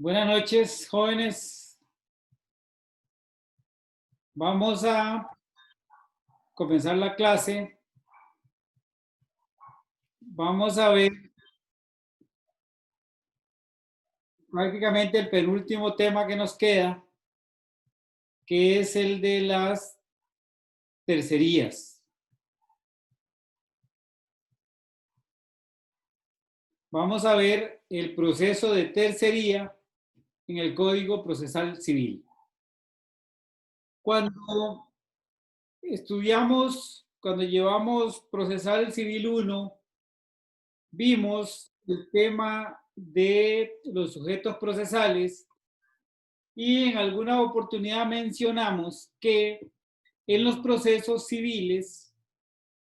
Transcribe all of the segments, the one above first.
Buenas noches, jóvenes. Vamos a comenzar la clase. Vamos a ver prácticamente el penúltimo tema que nos queda, que es el de las tercerías. Vamos a ver el proceso de tercería en el Código Procesal Civil. Cuando cuando llevamos Procesal Civil 1, vimos el tema de los sujetos procesales y en alguna oportunidad mencionamos que en los procesos civiles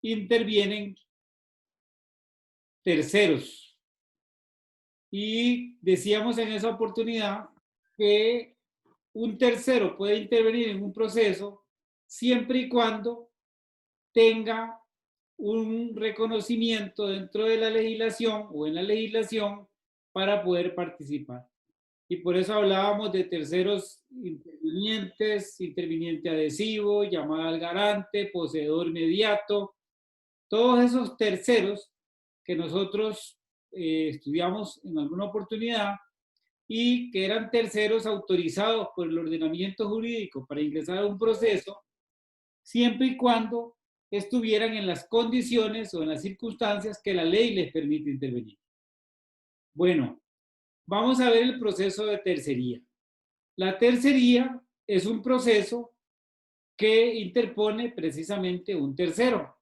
intervienen terceros. Y decíamos en esa oportunidad que un tercero puede intervenir en un proceso siempre y cuando tenga un reconocimiento dentro de la legislación o en la legislación para poder participar. Y por eso hablábamos de terceros intervinientes, interviniente adhesivo, llamada al garante, poseedor inmediato, todos esos terceros que nosotros estudiamos en alguna oportunidad y que eran terceros autorizados por el ordenamiento jurídico para ingresar a un proceso, siempre y cuando estuvieran en las condiciones o en las circunstancias que la ley les permite intervenir. Bueno, vamos a ver el proceso de tercería. La tercería es un proceso que interpone precisamente un tercero.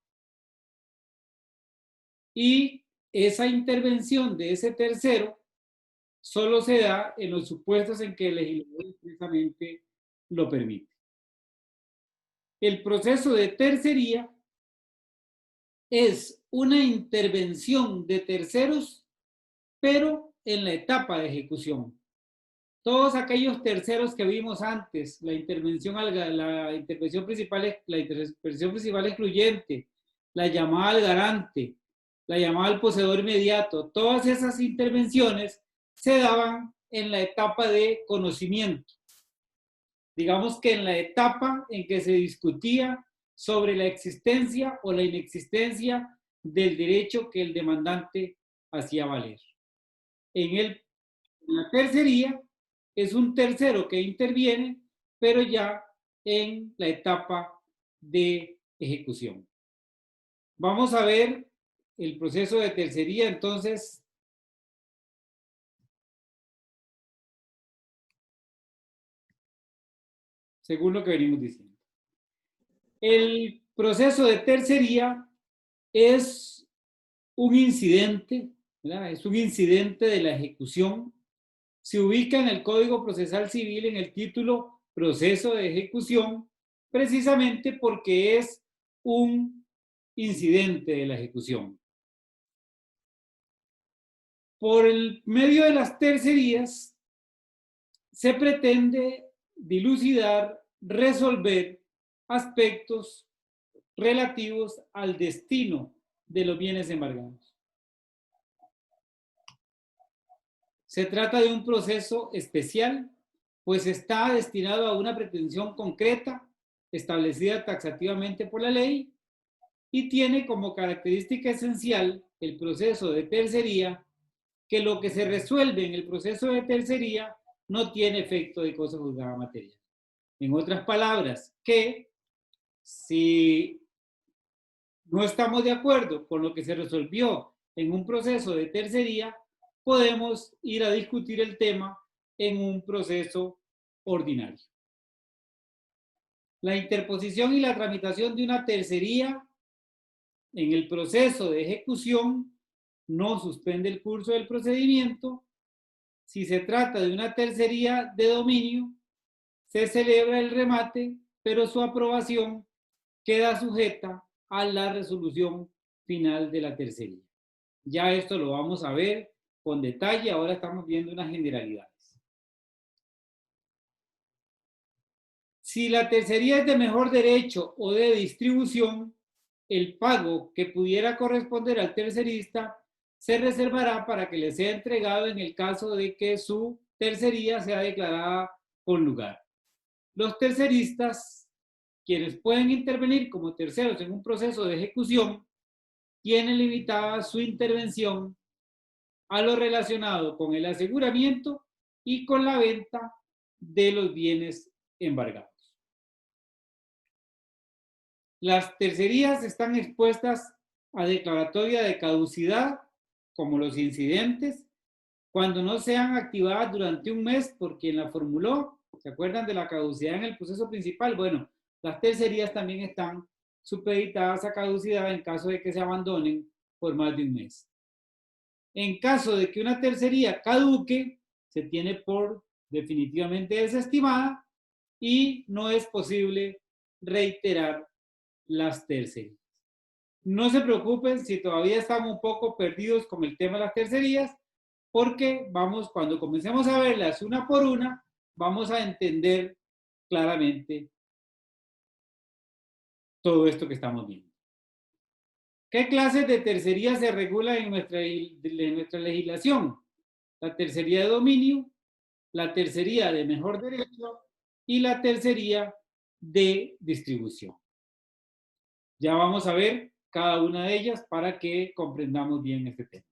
Y esa intervención de ese tercero solo se da en los supuestos en que el legislador precisamente lo permite. El proceso de tercería es una intervención de terceros, pero en la etapa de ejecución. Todos aquellos terceros que vimos antes, la intervención principal excluyente, la llamada al garante, la llamada al poseedor inmediato, todas esas intervenciones se daban en la etapa de conocimiento. Digamos que en la etapa en que se discutía sobre la existencia o la inexistencia del derecho que el demandante hacía valer. En la tercería es un tercero que interviene, pero ya en la etapa de ejecución. Vamos a ver el proceso de tercería, entonces, según lo que venimos diciendo. El proceso de tercería es un incidente, ¿verdad? Es un incidente de la ejecución. Se ubica en el Código Procesal Civil en el título Proceso de Ejecución, precisamente porque es un incidente de la ejecución. Por el medio de las tercerías se pretende dilucidar, resolver aspectos relativos al destino de los bienes embargados. Se trata de un proceso especial, pues está destinado a una pretensión concreta establecida taxativamente por la ley y tiene como característica esencial el proceso de tercería que lo que se resuelve en el proceso de tercería no tiene efecto de cosa juzgada material. En otras palabras, que si no estamos de acuerdo con lo que se resolvió en un proceso de tercería, podemos ir a discutir el tema en un proceso ordinario. La interposición y la tramitación de una tercería en el proceso de ejecución no suspende el curso del procedimiento. Si se trata de una tercería de dominio, se celebra el remate, pero su aprobación queda sujeta a la resolución final de la tercería. Ya esto lo vamos a ver con detalle, ahora estamos viendo unas generalidades. Si la tercería es de mejor derecho o de distribución, el pago que pudiera corresponder al tercerista se reservará para que le sea entregado en el caso de que su tercería sea declarada con lugar. Los terceristas, quienes pueden intervenir como terceros en un proceso de ejecución, tienen limitada su intervención a lo relacionado con el aseguramiento y con la venta de los bienes embargados. Las tercerías están expuestas a declaratoria de caducidad, como los incidentes, cuando no sean activadas durante un mes por quien la formuló. ¿Se acuerdan de la caducidad en el proceso principal? Bueno, las tercerías también están supeditadas a caducidad en caso de que se abandonen por más de un mes. En caso de que una tercería caduque, se tiene por definitivamente desestimada y no es posible reiterar las tercerías. No se preocupen si todavía están un poco perdidos con el tema de las tercerías, porque cuando comencemos a verlas una por una, vamos a entender claramente todo esto que estamos viendo. ¿Qué clases de tercerías se regulan en nuestra legislación? La tercería de dominio, la tercería de mejor derecho y la tercería de distribución. Ya vamos a ver cada una de ellas para que comprendamos bien este tema.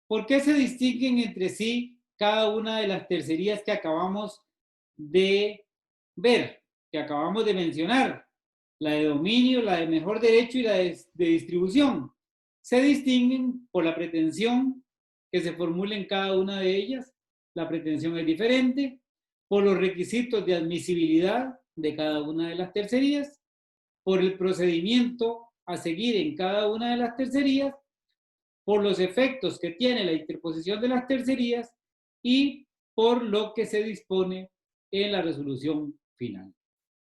¿Por qué se distinguen entre sí cada una de las tercerías que acabamos de ver, que acabamos de mencionar? La de dominio, la de mejor derecho y la de distribución. Se distinguen por la pretensión que se formula en cada una de ellas. La pretensión es diferente. Por los requisitos de admisibilidad de cada una de las tercerías. Por el procedimiento a seguir en cada una de las tercerías. Por los efectos que tiene la interposición de las tercerías y por lo que se dispone en la resolución final.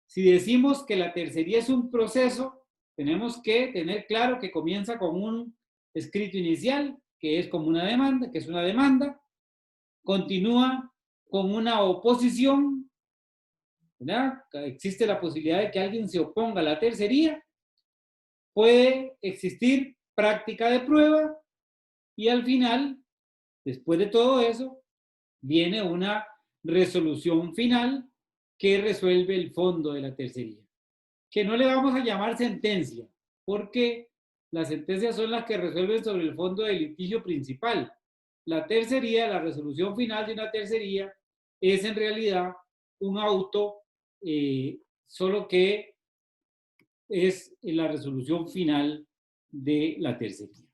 Si decimos que la tercería es un proceso, tenemos que tener claro que comienza con un escrito inicial, que es como una demanda, que es una demanda, continúa con una oposición, ¿verdad? Existe la posibilidad de que alguien se oponga a la tercería, puede existir práctica de prueba y al final, después de todo eso, viene una resolución final que resuelve el fondo de la tercería, que no le vamos a llamar sentencia, porque las sentencias son las que resuelven sobre el fondo del litigio principal. La tercería, la resolución final de una tercería, es en realidad un auto, solo que es la resolución final de la tercería.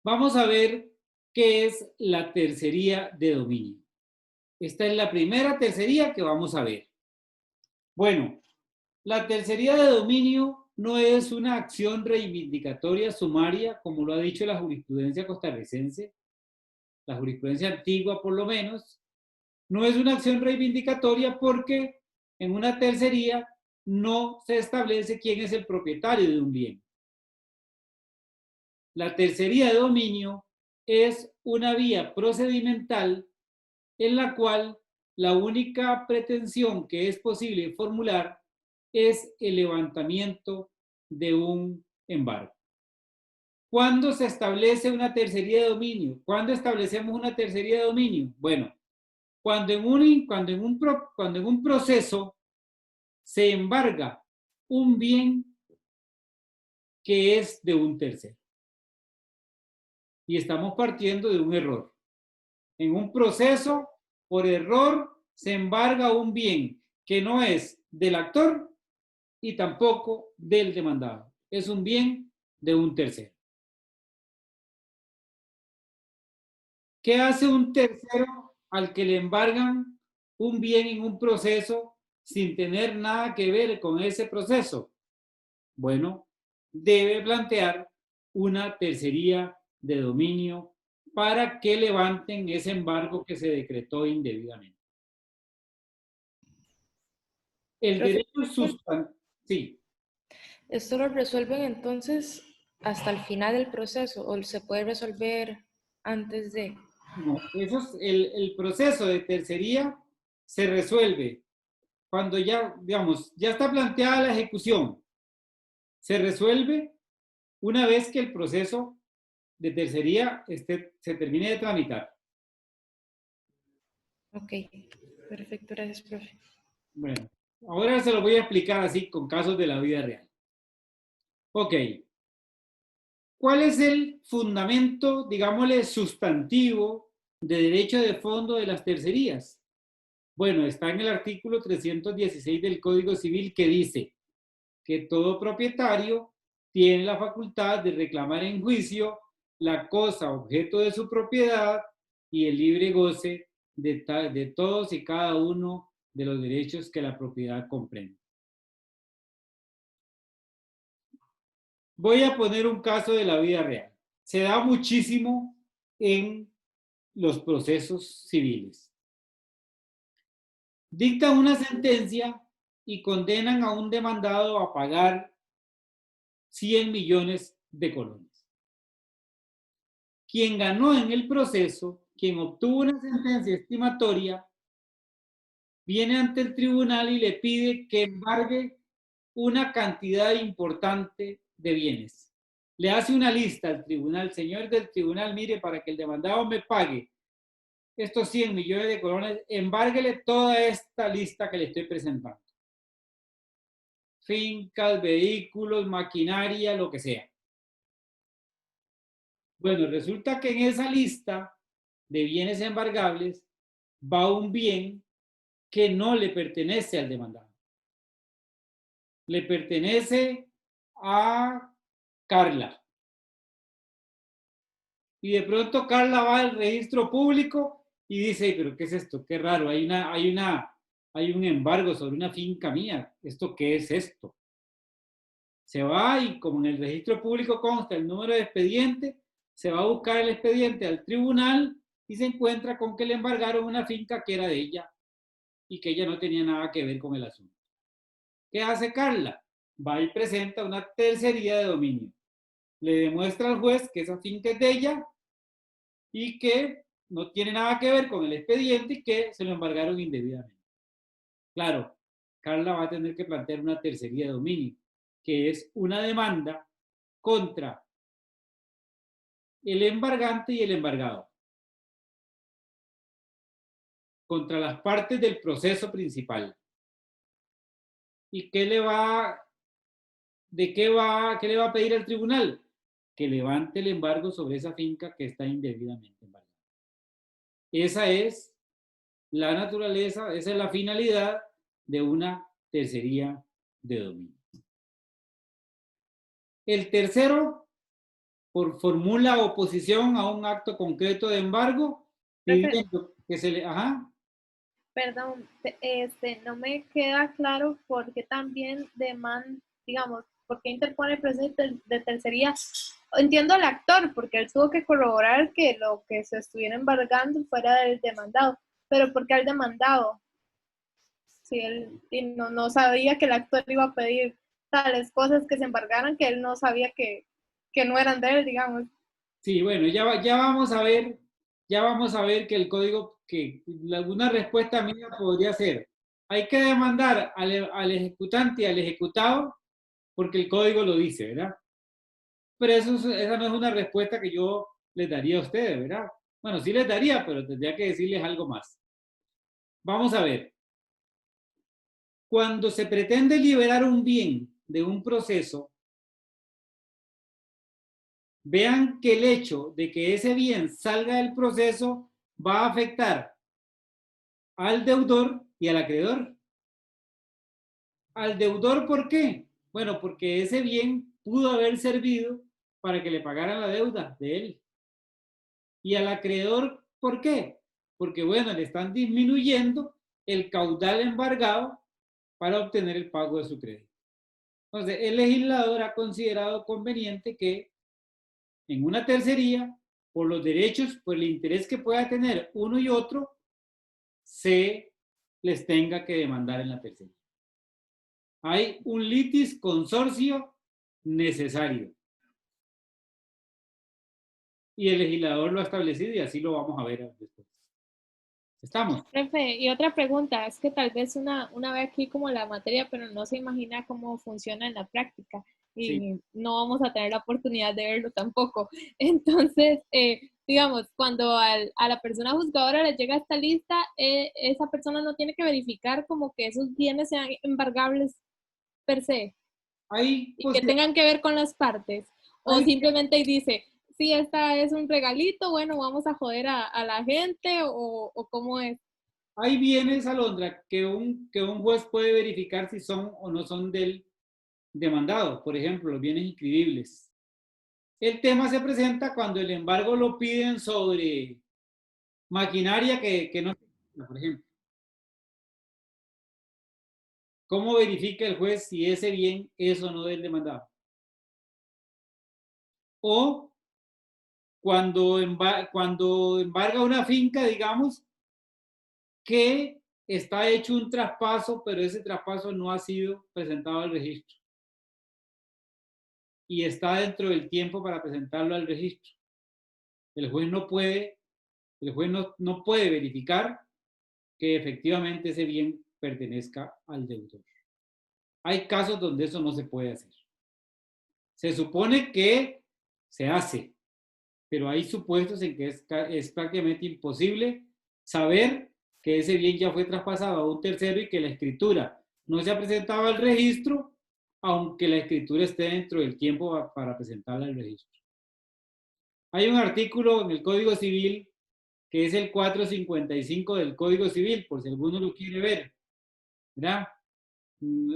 Vamos a ver qué es la tercería de dominio. Esta es la primera tercería que vamos a ver. Bueno, la tercería de dominio no es una acción reivindicatoria sumaria, como lo ha dicho la jurisprudencia costarricense, la jurisprudencia antigua por lo menos. No es una acción reivindicatoria porque en una tercería no se establece quién es el propietario de un bien. La tercería de dominio es una vía procedimental en la cual la única pretensión que es posible formular es el levantamiento de un embargo. ¿Cuándo se establece una tercería de dominio? ¿Cuándo establecemos una tercería de dominio? Bueno, cuando en un proceso se embarga un bien que es de un tercero. Y estamos partiendo de un error. En un proceso, por error, se embarga un bien que no es del actor y tampoco del demandado. Es un bien de un tercero. ¿Qué hace un tercero al que le embargan un bien en un proceso sin tener nada que ver con ese proceso? Bueno, debe plantear una tercería de dominio para que levanten ese embargo que se decretó indebidamente. El derecho sustantivo, sí. ¿Esto lo resuelven entonces hasta el final del proceso o se puede resolver antes de? No, eso es el proceso de tercería se resuelve cuando ya, digamos, ya está planteada la ejecución. Se resuelve una vez que el proceso de tercería se termine de tramitar. Ok, perfecto, gracias, profe. Bueno, ahora se lo voy a explicar así con casos de la vida real. Ok. ¿Cuál es el fundamento, digámosle, sustantivo de derecho de fondo de las tercerías? Bueno, está en el artículo 316 del Código Civil que dice que todo propietario tiene la facultad de reclamar en juicio la cosa objeto de su propiedad y el libre goce de todos y cada uno de los derechos que la propiedad comprende. Voy a poner un caso de la vida real. Se da muchísimo en los procesos civiles. Dictan una sentencia y condenan a un demandado a pagar 100 millones de colones. Quien ganó en el proceso, quien obtuvo una sentencia estimatoria, viene ante el tribunal y le pide que embargue una cantidad importante de bienes. Le hace una lista al tribunal, señor del tribunal, mire, para que el demandado me pague estos 100 millones de colones, embárguele toda esta lista que le estoy presentando. Fincas, vehículos, maquinaria, lo que sea. Bueno, resulta que en esa lista de bienes embargables va un bien que no le pertenece al demandado. Le pertenece a Carla. Y de pronto Carla va al registro público y dice, pero ¿qué es esto? Qué raro, hay un embargo sobre una finca mía. ¿Esto qué es esto? Se va y como en el registro público consta el número de expediente, se va a buscar el expediente al tribunal y se encuentra con que le embargaron una finca que era de ella y que ella no tenía nada que ver con el asunto. ¿Qué hace Carla? Va y presenta una tercería de dominio. Le demuestra al juez que esa finca es de ella y que no tiene nada que ver con el expediente y que se lo embargaron indebidamente. Claro, Carla va a tener que plantear una tercería de dominio, que es una demanda contra el embargante y el embargado, contra las partes del proceso principal. ¿Y qué le va, qué le va a pedir al tribunal? Que levante el embargo sobre esa finca que está indebidamente embargada. Esa es la naturaleza, esa es la finalidad de una tercería de dominio. El tercero, formula oposición a un acto concreto de embargo, pidiendo que se le... Ajá. Perdón, no me queda claro por qué también digamos, por qué interpone el proceso de tercería. Entiendo al actor, porque él tuvo que corroborar que lo que se estuviera embargando fuera del demandado, pero ¿por qué al demandado? Si él no sabía que el actor iba a pedir tales cosas que se embargaran, que él no sabía que no eran de él, digamos. Sí, bueno, ya vamos a ver que el código, que alguna respuesta mía podría ser, hay que demandar al ejecutante y al ejecutado porque el código lo dice, ¿verdad? Pero esa no es una respuesta que yo les daría a ustedes, ¿verdad? Bueno, sí les daría, pero tendría que decirles algo más. Vamos a ver. Cuando se pretende liberar un bien de un proceso, vean que el hecho de que ese bien salga del proceso va a afectar al deudor y al acreedor. Al deudor, ¿por qué? Bueno, porque ese bien pudo haber servido para que le pagaran la deuda de él. Y al acreedor, ¿por qué? Porque, bueno, le están disminuyendo el caudal embargado para obtener el pago de su crédito. Entonces, el legislador ha considerado conveniente que en una tercería, por los derechos, por el interés que pueda tener uno y otro, se les tenga que demandar en la tercería. Hay un litis consorcio necesario. Y el legislador lo ha establecido y así lo vamos a ver después. ¿Estamos? Profe, y otra pregunta, es que tal vez una ve aquí como la materia, pero no se imagina cómo funciona en la práctica. y Sí. no vamos a tener la oportunidad de verlo tampoco. Entonces, digamos, cuando a la persona juzgadora le llega esta lista, esa persona no tiene que verificar como que esos bienes sean embargables per se Hay, y pues, que tengan que ver con las partes. O hay, simplemente dice, sí, esta es un regalito, bueno, vamos a joder a la gente o cómo es. hay bienes, Alondra, que un juez puede verificar si son o no son del demandado. Por ejemplo, los bienes inscribibles. El tema se presenta cuando el embargo lo piden sobre maquinaria que no, por ejemplo. ¿Cómo verifica el juez si ese bien es o no del demandado? O cuando embarga una finca, digamos, que está hecho un traspaso, pero ese traspaso no ha sido presentado al registro. Y está dentro del tiempo para presentarlo al registro. El juez no puede verificar que efectivamente ese bien pertenezca al deudor. Hay casos donde eso no se puede hacer. Se supone que se hace, pero hay supuestos en que es prácticamente imposible saber que ese bien ya fue traspasado a un tercero y que la escritura no se ha presentado al registro, aunque la escritura esté dentro del tiempo para presentarla al registro. Hay un artículo en el Código Civil que es el 455 del Código Civil, por si alguno lo quiere ver, ¿verdad?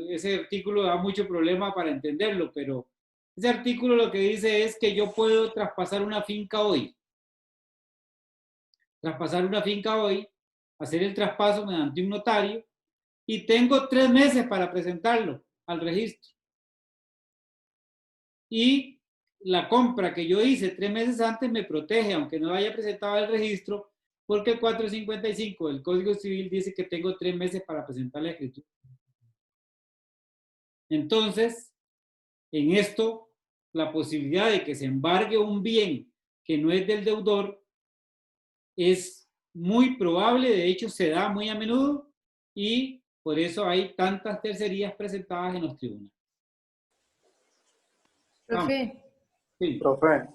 Ese artículo da mucho problema para entenderlo, pero ese artículo lo que dice es que yo puedo traspasar una finca hoy, hacer el traspaso mediante un notario y tengo 3 meses para presentarlo al registro. Y la compra que yo hice 3 meses antes me protege, aunque no lo haya presentado al registro, porque el 455 del Código Civil dice que tengo 3 meses para presentar la escritura. Entonces, en esto, la posibilidad de que se embargue un bien que no es del deudor es muy probable, de hecho se da muy a menudo y por eso hay tantas tercerías presentadas en los tribunales. Vamos. Profe, Sí. Profe,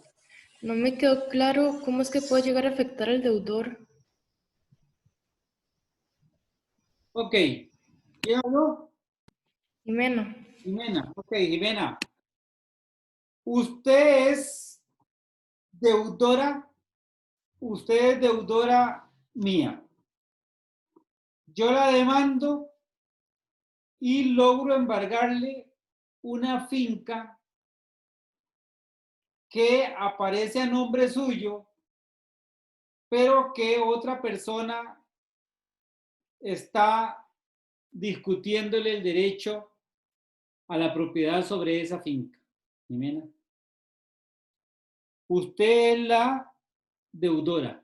no me quedó claro cómo es que puede llegar a afectar al deudor. Ok. ¿Quién habló? Jimena, Jimena. Ok, Jimena. Usted es deudora mía. Yo la demando y logro embargarle una finca que aparece a nombre suyo, pero que otra persona está discutiéndole el derecho a la propiedad sobre esa finca. Jimena. Usted es la deudora.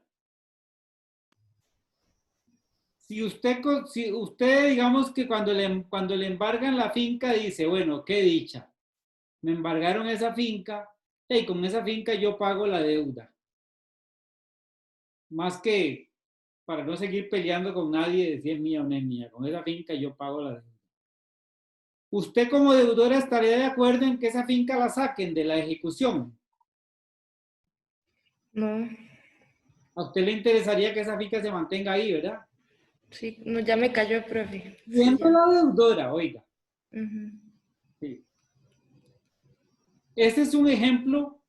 Si usted digamos que cuando le embargan la finca dice, bueno, qué dicha, me embargaron esa finca y con esa finca yo pago la deuda. Más que para no seguir peleando con nadie de si es mía o no es mía, con esa finca yo pago la deuda. ¿Usted como deudora estaría de acuerdo en que esa finca la saquen de la ejecución? no, A usted le interesaría que esa finca se mantenga ahí, ¿verdad? sí, no, ya me cayó, profe. Sí, Siendo ya. la deudora, oiga. Ujú. Sí. Este es un ejemplo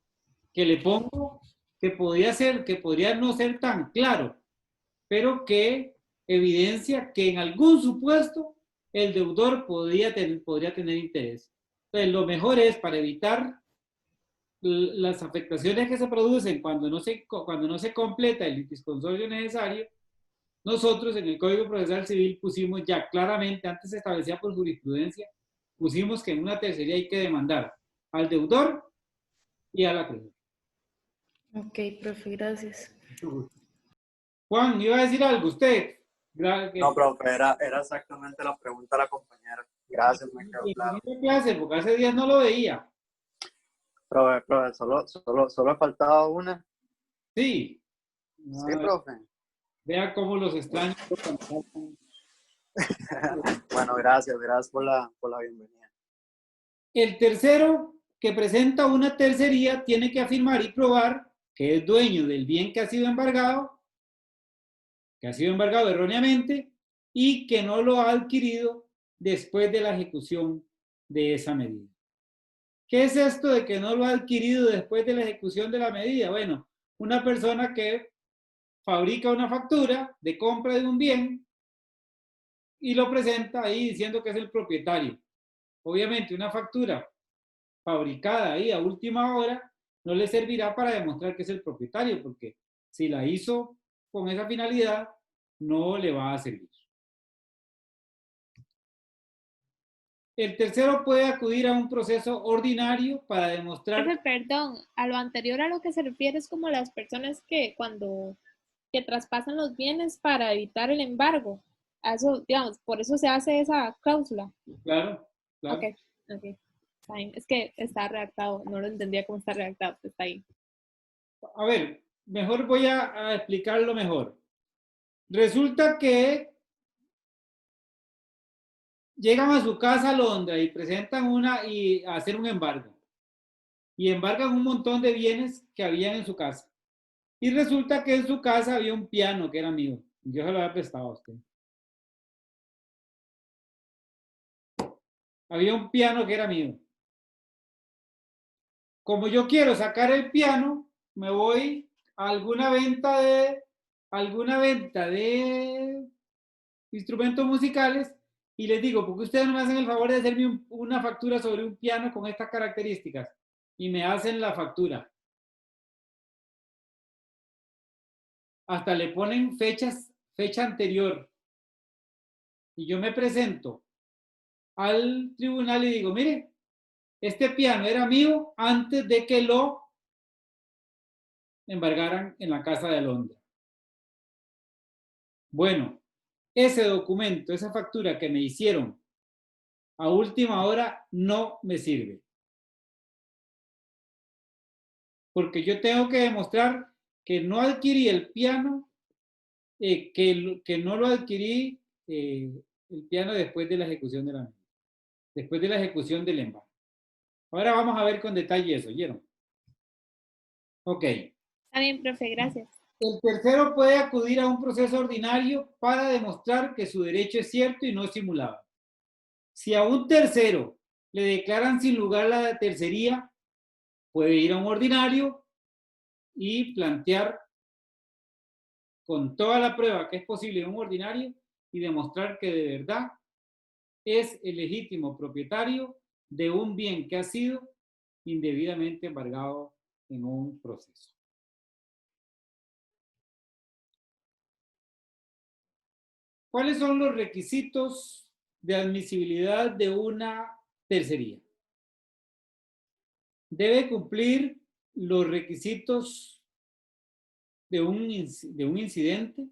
que le pongo que podría no ser tan claro, pero que evidencia que en algún supuesto el deudor podría tener interés. Entonces, lo mejor es para evitar las afectaciones que se producen cuando no se completa el litisconsorcio necesario. Nosotros en el Código Procesal Civil pusimos ya claramente, antes se establecía por jurisprudencia, pusimos que en una tercería hay que demandar al deudor y al acreedor. Ok, profe, gracias. Juan, ¿iba a decir algo usted? no, profe, era exactamente la pregunta de la compañera. Gracias, me quedó claro. En clase, porque hace días no lo veía. Profe, solo faltaba una. Sí. Sí, profe. Vea cómo los extraño. Bueno, gracias por la bienvenida. El tercero que presenta una tercería tiene que afirmar y probar que es dueño del bien que ha sido embargado erróneamente y que no lo ha adquirido después de la ejecución de esa medida. ¿Qué es esto de que no lo ha adquirido después de la ejecución de la medida? Bueno, una persona que fabrica una factura de compra de un bien y lo presenta ahí diciendo que es el propietario. Obviamente una factura fabricada ahí a última hora no le servirá para demostrar que es el propietario, porque si la hizo con esa finalidad, no le va a servir. El tercero puede acudir a un proceso ordinario para demostrar... Profe, perdón, a lo anterior a lo que se refiere es como las personas que que traspasan los bienes para evitar el embargo. A eso, digamos, por eso se hace esa cláusula. Claro, claro. Ok, ok. Fine. Es que está redactado, no lo entendía cómo está redactado, está ahí. A ver, mejor voy a explicarlo mejor. Resulta que llegan a su casa a Londres y presentan y hacen un embargo. Y embargan un montón de bienes que habían en su casa. Y resulta que en su casa había un piano que era mío. Yo se lo había prestado a usted. Había un piano que era mío. Como yo quiero sacar el piano, me voy a alguna venta de instrumentos musicales y les digo, ¿por qué ustedes no me hacen el favor de hacerme una factura sobre un piano con estas características? Y me hacen la factura. Hasta le ponen fecha anterior. Y yo me presento al tribunal y digo, mire, este piano era mío antes de que lo embargaran en la casa de Alondra. Bueno, ese documento, esa factura que me hicieron a última hora no me sirve. Porque yo tengo que demostrar que no adquirí el piano, que no lo adquirí el piano después de la ejecución de después de la ejecución del embargo. Ahora vamos a ver con detalle eso, ¿oyeron? Ok. Está bien, profe, gracias. El tercero puede acudir a un proceso ordinario para demostrar que su derecho es cierto y no simulado. Si a un tercero le declaran sin lugar la tercería, puede ir a un ordinario y plantear con toda la prueba que es posible en un ordinario y demostrar que de verdad es el legítimo propietario de un bien que ha sido indebidamente embargado en un proceso. ¿Cuáles son los requisitos de admisibilidad de una tercería? Debe cumplir los requisitos de un incidente.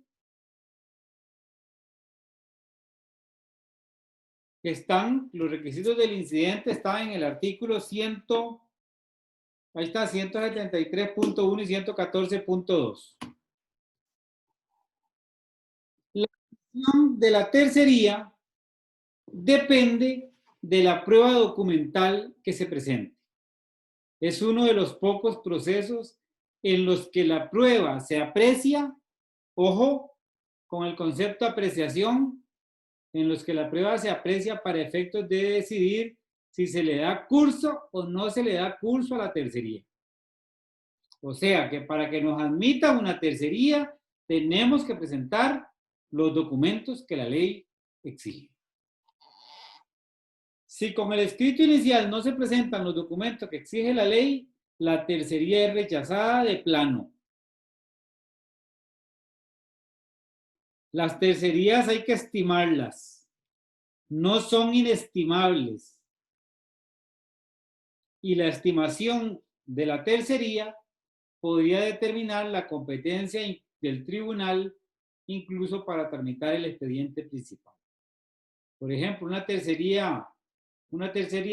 Los requisitos del incidente están en el artículo 173.1 y 114.2. La acción de la tercería depende de la prueba documental que se presente. Es uno de los pocos procesos en los que la prueba se aprecia, ojo, con el concepto de apreciación, en los que la prueba se aprecia para efectos de decidir si se le da curso o no se le da curso a la tercería. O sea que para que nos admita una tercería, tenemos que presentar los documentos que la ley exige. Si con el escrito inicial no se presentan los documentos que exige la ley, la tercería es rechazada de plano. Las tercerías hay que estimarlas. No son inestimables. Y la estimación de la tercería podría determinar la competencia del tribunal incluso para tramitar el expediente principal. Por ejemplo, una tercería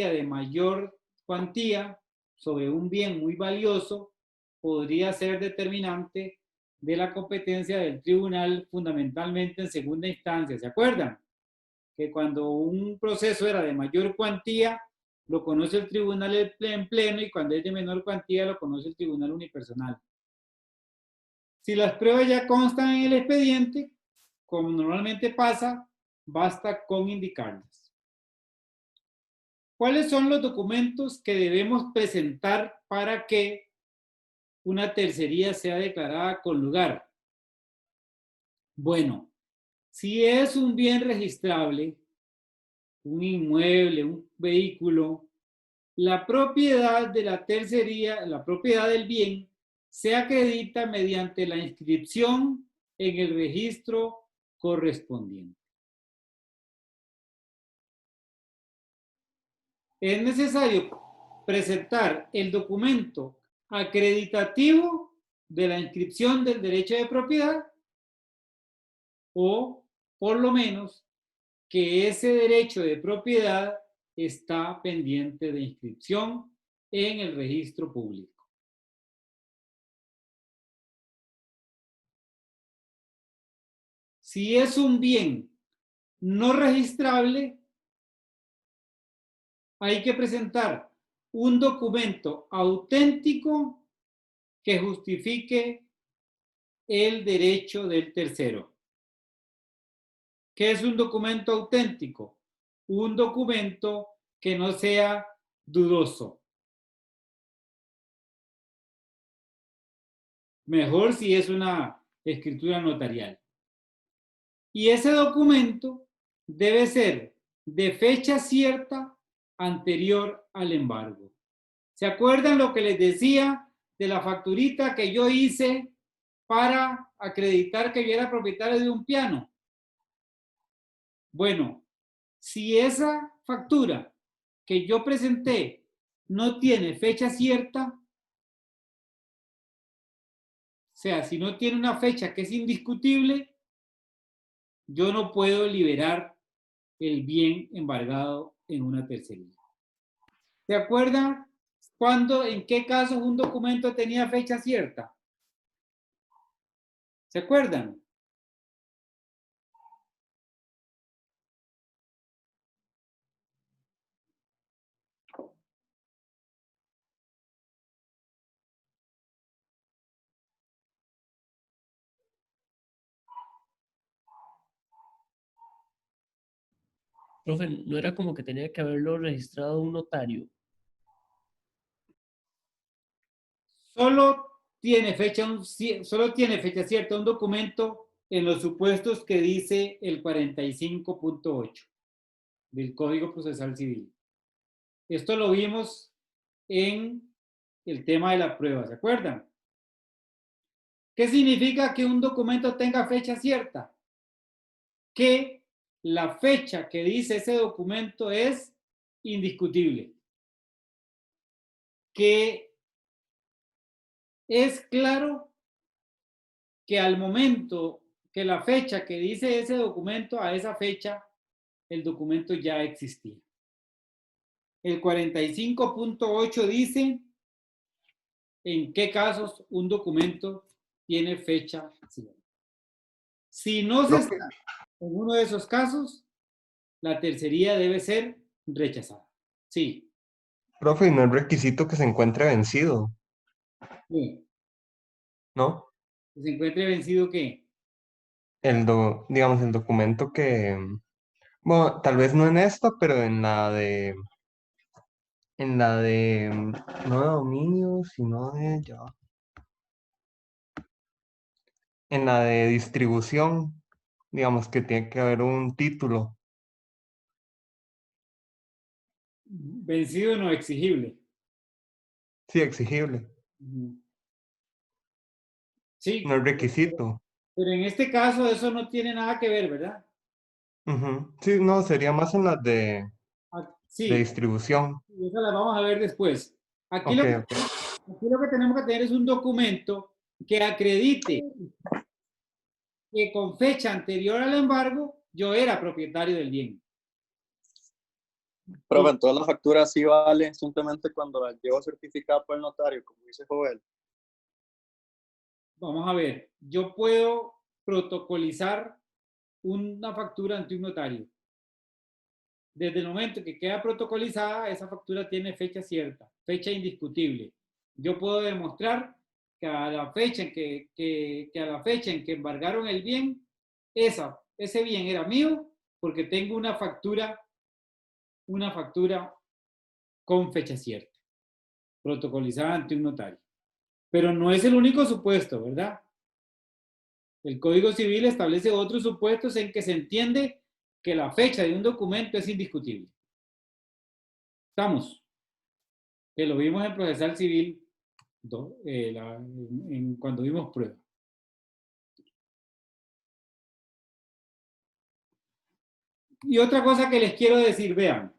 de mayor cuantía sobre un bien muy valioso podría ser determinante de la competencia del tribunal fundamentalmente en segunda instancia. ¿Se acuerdan? Que cuando un proceso era de mayor cuantía, lo conoce el tribunal en pleno y cuando es de menor cuantía lo conoce el tribunal unipersonal. Si las pruebas ya constan en el expediente, como normalmente pasa, basta con indicarlas. ¿Cuáles son los documentos que debemos presentar para que una tercería sea declarada con lugar? Bueno, si es un bien registrable, un inmueble, un vehículo, la propiedad de la tercería, la propiedad del bien, se acredita mediante la inscripción en el registro correspondiente. Es necesario presentar el documento acreditativo de la inscripción del derecho de propiedad o, por lo menos, que ese derecho de propiedad está pendiente de inscripción en el registro público. Si es un bien no registrable, hay que presentar un documento auténtico que justifique el derecho del tercero. ¿Qué es un documento auténtico? Un documento que no sea dudoso. Mejor si es una escritura notarial. Y ese documento debe ser de fecha cierta anterior al embargo. ¿Se acuerdan lo que les decía de la facturita que yo hice para acreditar que yo era propietario de un piano? Bueno, si esa factura que yo presenté no tiene fecha cierta, o sea, si no tiene una fecha que es indiscutible, yo no puedo liberar el bien embargado en una tercería. ¿Se acuerdan cuándo, en qué casos un documento tenía fecha cierta? ¿Se acuerdan? Profe, ¿no era como que tenía que haberlo registrado un notario? Solo tiene fecha cierta un documento en los supuestos que dice el 45.8 del Código Procesal Civil. Esto lo vimos en el tema de la prueba, ¿se acuerdan? ¿Qué significa que un documento tenga fecha cierta? Que la fecha que dice ese documento es indiscutible. Que es claro que al momento que la fecha que dice ese documento, a esa fecha, el documento ya existía. El 45.8 dice en qué casos un documento tiene fecha cierta. Si no se está en uno de esos casos, la tercería debe ser rechazada. Sí. Profe, y no es requisito que se encuentre vencido, Sí. ¿no? Que se encuentre vencido, ¿qué? Digamos, el documento que, bueno, tal vez no en esta, pero no de dominio, sino de, ya va. En la de distribución, digamos que tiene que haber un título. Vencido no exigible. Sí, exigible, Sí, no es requisito. pero en este caso eso no tiene nada que ver, ¿verdad? Ujú. Sí, no, sería más en las de Sí, distribución. eso la vamos a ver después. Aquí Ok, lo, ok. aquí lo que tenemos que tener es un documento que acredite que con fecha anterior al embargo yo era propietario del bien. Profe, entonces la factura sí vale simplemente cuando la llevo certificada por el notario, como dice Joel. Vamos a ver, yo puedo protocolizar una factura ante un notario. desde el momento que queda protocolizada, esa factura tiene fecha cierta, fecha indiscutible. Yo puedo demostrar que a la fecha en que embargaron el bien, ese bien era mío porque tengo una factura con fecha cierta, protocolizada ante un notario. Pero no es el único supuesto, ¿verdad? El Código Civil establece otros supuestos en que se entiende que la fecha de un documento es indiscutible. ¿Estamos? Que lo vimos en procesal civil cuando vimos prueba. Y otra cosa que les quiero decir, vean,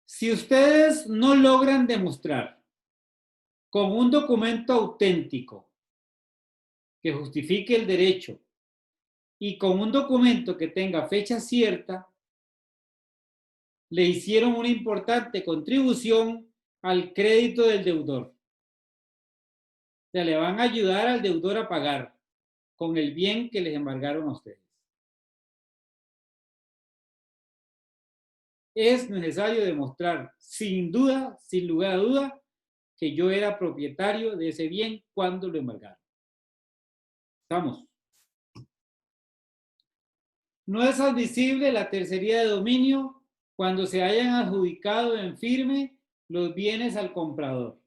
si ustedes no logran demostrar con un documento auténtico que justifique el derecho y con un documento que tenga fecha cierta, le hicieron una importante contribución al crédito del deudor. O sea, le van a ayudar al deudor a pagar con el bien que les embargaron a ustedes. Es necesario demostrar sin duda, sin lugar a duda, que yo era propietario de ese bien cuando lo embargaron. ¿Estamos? No es admisible la tercería de dominio cuando se hayan adjudicado en firme los bienes al comprador.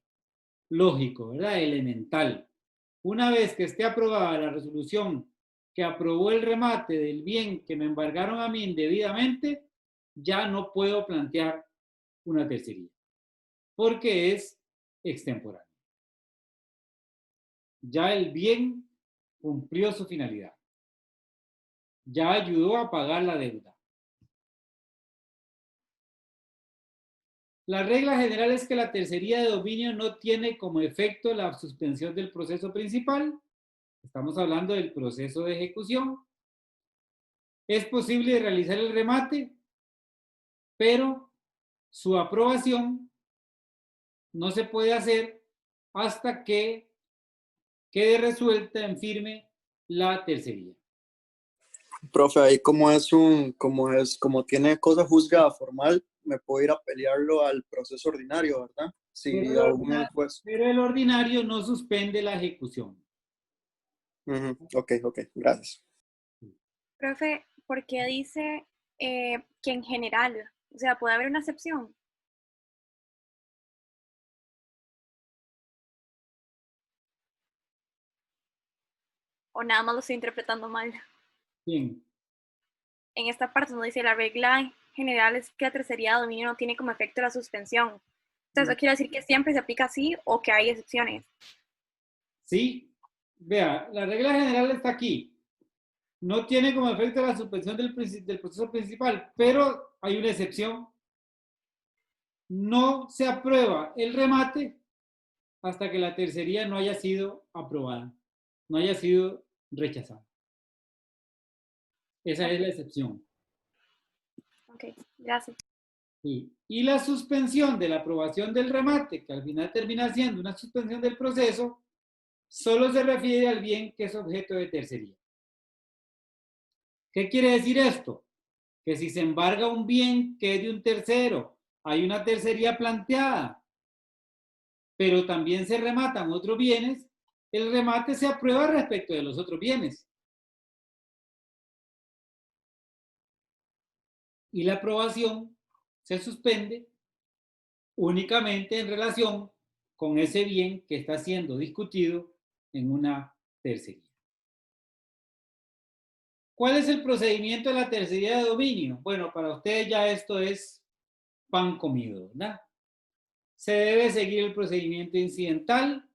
Lógico, ¿verdad? Elemental. Una vez que esté aprobada la resolución que aprobó el remate del bien que me embargaron a mí indebidamente, ya no puedo plantear una tercería, porque es extemporáneo. Ya el bien cumplió su finalidad. Ya ayudó a pagar la deuda. La regla general es que la tercería de dominio no tiene como efecto la suspensión del proceso principal. Estamos hablando del proceso de ejecución. Es posible realizar el remate, pero su aprobación no se puede hacer hasta que quede resuelta en firme la tercería. Profe, ahí como tiene cosa juzgada formal, me puedo ir a pelearlo al proceso ordinario, ¿verdad? Si Pero el ordinario no suspende la ejecución. Ok, gracias. Profe, ¿por qué dice que en general? O sea, ¿puede haber una excepción? ¿O nada más lo estoy interpretando mal? Bien. En esta parte nos dice la regla general es que la tercería de dominio no tiene como efecto la suspensión. Entonces, ¿eso quiere decir que siempre se aplica así o que hay excepciones? Sí. Vea, la regla general está aquí. No tiene como efecto la suspensión del proceso principal, pero hay una excepción. No se aprueba el remate hasta que la tercería no haya sido aprobada, no haya sido rechazada. Esa es la excepción. Ok, gracias. Sí. Y la suspensión de la aprobación del remate, que al final termina siendo una suspensión del proceso, solo se refiere al bien que es objeto de tercería. ¿Qué quiere decir esto? Que si se embarga un bien que es de un tercero, hay una tercería planteada, pero también se rematan otros bienes, el remate se aprueba respecto de los otros bienes. Y la aprobación se suspende únicamente en relación con ese bien que está siendo discutido en una tercería. ¿Cuál es el procedimiento de la tercería de dominio? Bueno, para ustedes ya esto es pan comido, ¿verdad? Se debe seguir el procedimiento incidental,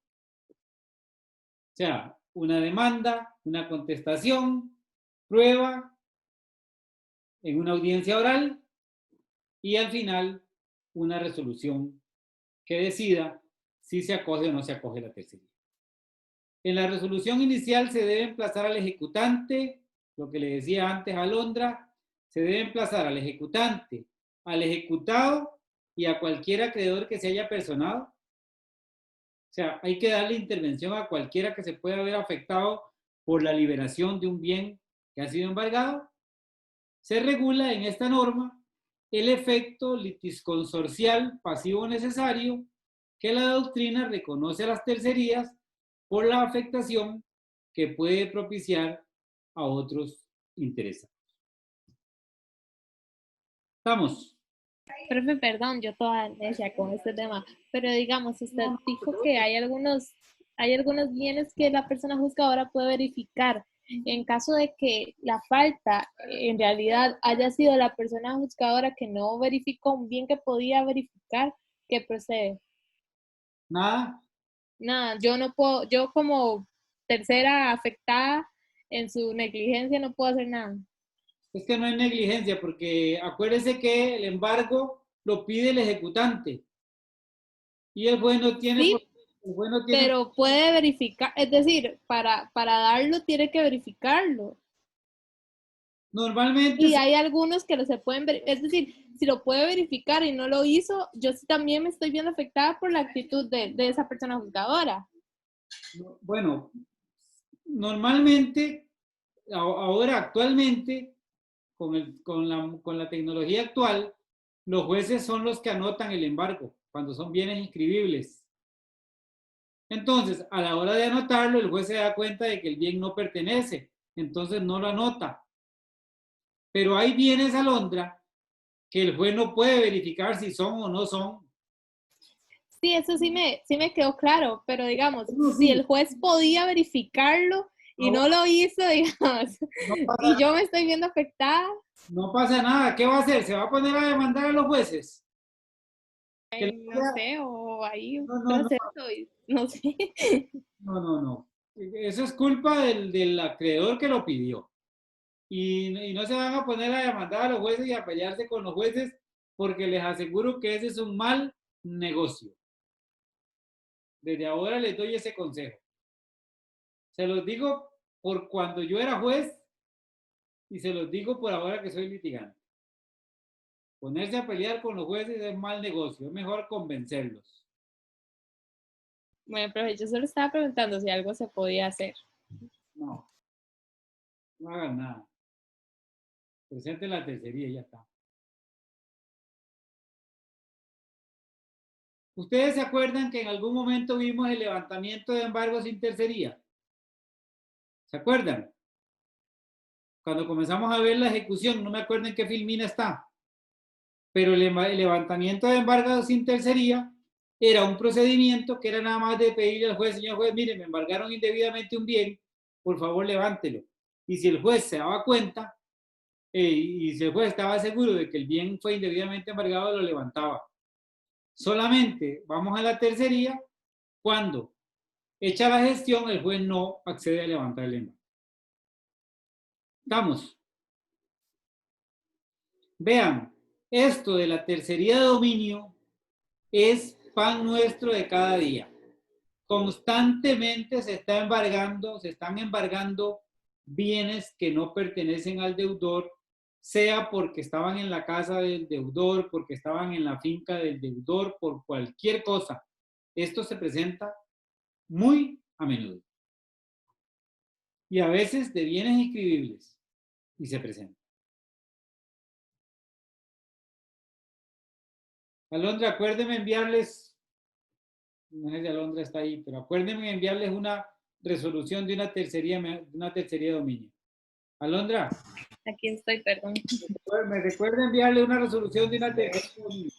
o sea, una demanda, una contestación, prueba en una audiencia oral y al final una resolución que decida si se acoge o no se acoge la tercería. En la resolución inicial se debe emplazar al ejecutante, lo que le decía antes a Alondra, se debe emplazar al ejecutante, al ejecutado y a cualquier acreedor que se haya personado. O sea, hay que darle intervención a cualquiera que se pueda ver afectado por la liberación de un bien que ha sido embargado. Se regula en esta norma el efecto litisconsorcial pasivo necesario que la doctrina reconoce a las tercerías por la afectación que puede propiciar a otros interesados. ¿Estamos? Profe, perdón, yo toda necia con este tema, pero digamos, usted dijo que hay algunos bienes que la persona juzgadora puede verificar. En caso de que la falta en realidad haya sido la persona juzgadora que no verificó un bien que podía verificar, ¿qué procede? ¿Nada? Nada, yo no puedo, yo como tercera afectada en su negligencia no puedo hacer nada. Es que no es negligencia, porque acuérdese que el embargo lo pide el ejecutante y el juez no tiene... Sí, el juez no tiene pero puede verificar, es decir, para darlo tiene que verificarlo. normalmente Y hay algunos que se pueden ver, es decir, si lo puede verificar y no lo hizo, yo sí también me estoy viendo afectada por la actitud de esa persona juzgadora. bueno, normalmente, ahora actualmente, con la tecnología actual, los jueces son los que anotan el embargo cuando son bienes inscribibles. Entonces, a la hora de anotarlo, el juez se da cuenta de que el bien no pertenece, entonces no lo anota. Pero hay bienes, Alondra, que el juez no puede verificar si son o no son. Sí, eso sí me quedó claro, pero digamos, No, si sí, el juez podía verificarlo y no lo hizo, digamos, no y pasa, yo me estoy viendo afectada, no pasa nada. ¿Qué va a hacer? ¿Se va a poner a demandar a los jueces? Que le no vaya- sé, o hay un No, no, no, proceso, y no sé. no, no, no. Eso es culpa del acreedor que lo pidió. Y no se van a poner a demandar a los jueces y a pelearse con los jueces porque les aseguro que ese es un mal negocio. Desde ahora les doy ese consejo. Se los digo por cuando yo era juez y se los digo por ahora que soy litigante. Ponerse a pelear con los jueces es mal negocio, es mejor convencerlos. Bueno, pero yo solo estaba preguntando si algo se podía hacer. No, no hagan nada. Presenten la tercería y ya está. ¿Ustedes se acuerdan que en algún momento vimos el levantamiento de embargos sin tercería? ¿Se acuerdan? Cuando comenzamos a ver la ejecución, no me acuerdo en qué filmina está, pero el levantamiento de embargos sin tercería era un procedimiento que era nada más de pedirle al juez, señor juez, mire, me embargaron indebidamente un bien, por favor levántelo. Y si el juez se daba cuenta, y si el juez estaba seguro de que el bien fue indebidamente embargado, lo levantaba. Solamente vamos a la tercería cuando, hecha la gestión, el juez no accede a levantar el embargo. ¿Estamos? Vean, esto de la tercería de dominio es pan nuestro de cada día. Constantemente se están embargando bienes que no pertenecen al deudor, sea porque estaban en la casa del deudor, porque estaban en la finca del deudor, por cualquier cosa. Esto se presenta muy a menudo. Y a veces de bienes inscribibles. Y se presenta. Alondra, acuérdeme enviarles, no sé si Alondra está ahí, pero acuérdenme enviarles una resolución de una tercería de dominio. Alondra, Aquí estoy, perdón. me recuerda enviarle una resolución de una tercería de dominio.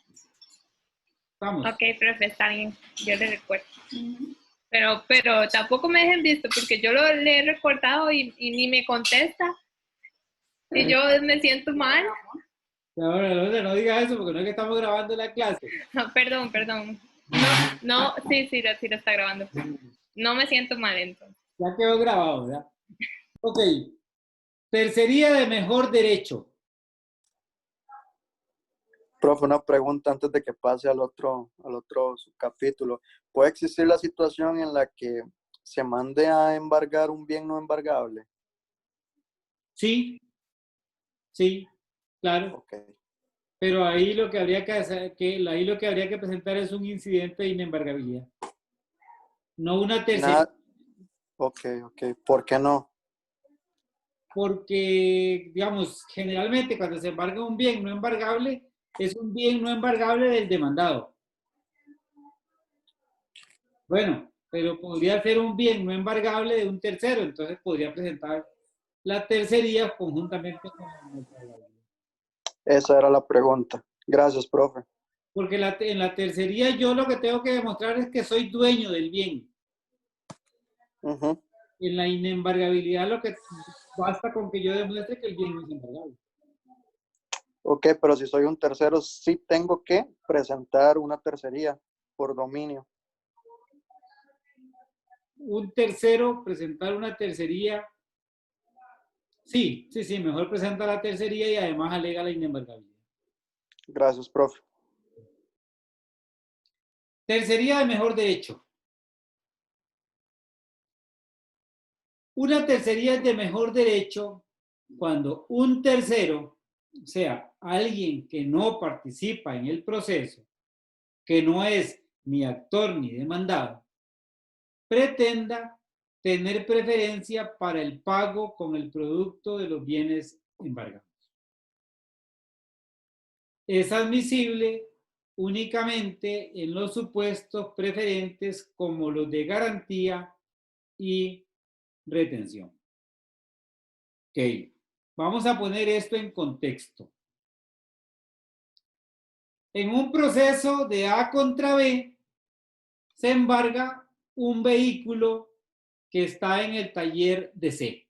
Estamos. Ok, profe, está bien, yo le recuerdo. Pero tampoco me dejen visto porque yo le he recortado y ni me contesta. Y yo me siento mal. Ahora, Alondra, no diga eso porque no es que estamos grabando la clase. No, perdón. No, sí lo está grabando. No me siento mal entonces. Ya quedó grabado, ¿verdad? Ok. Tercería de mejor derecho. Profe, una pregunta antes de que pase al otro subcapítulo. ¿Puede existir la situación en la que se mande a embargar un bien no embargable? Sí, sí, claro. Ok. Pero ahí lo que habría que hacer, ahí lo que habría que presentar es un incidente de inembargabilidad. No una tercera. Ok. ¿Por qué no? Porque, digamos, generalmente cuando se embarga un bien no embargable, es un bien no embargable del demandado. Bueno, pero podría ser un bien no embargable de un tercero, entonces podría presentar la tercería conjuntamente con la inembargabilidad. Esa era la pregunta. Gracias, profe. Porque en la tercería yo lo que tengo que demostrar es que soy dueño del bien. Ujú. En la inembargabilidad lo que basta con que yo demuestre que el bien no es embargable. Ok, pero si soy un tercero, sí tengo que presentar una tercería por dominio. Un tercero, presentar una tercería. Sí, mejor presenta la tercería y además alega la inembargabilidad. Gracias, profe. Tercería de mejor derecho. Una tercería es de mejor derecho cuando un tercero, o sea, alguien que no participa en el proceso, que no es ni actor ni demandado, pretenda tener preferencia para el pago con el producto de los bienes embargados. Es admisible únicamente en los supuestos preferentes como los de garantía y retención. Ok, vamos a poner esto en contexto. En un proceso de A contra B, se embarga un vehículo que está en el taller de C,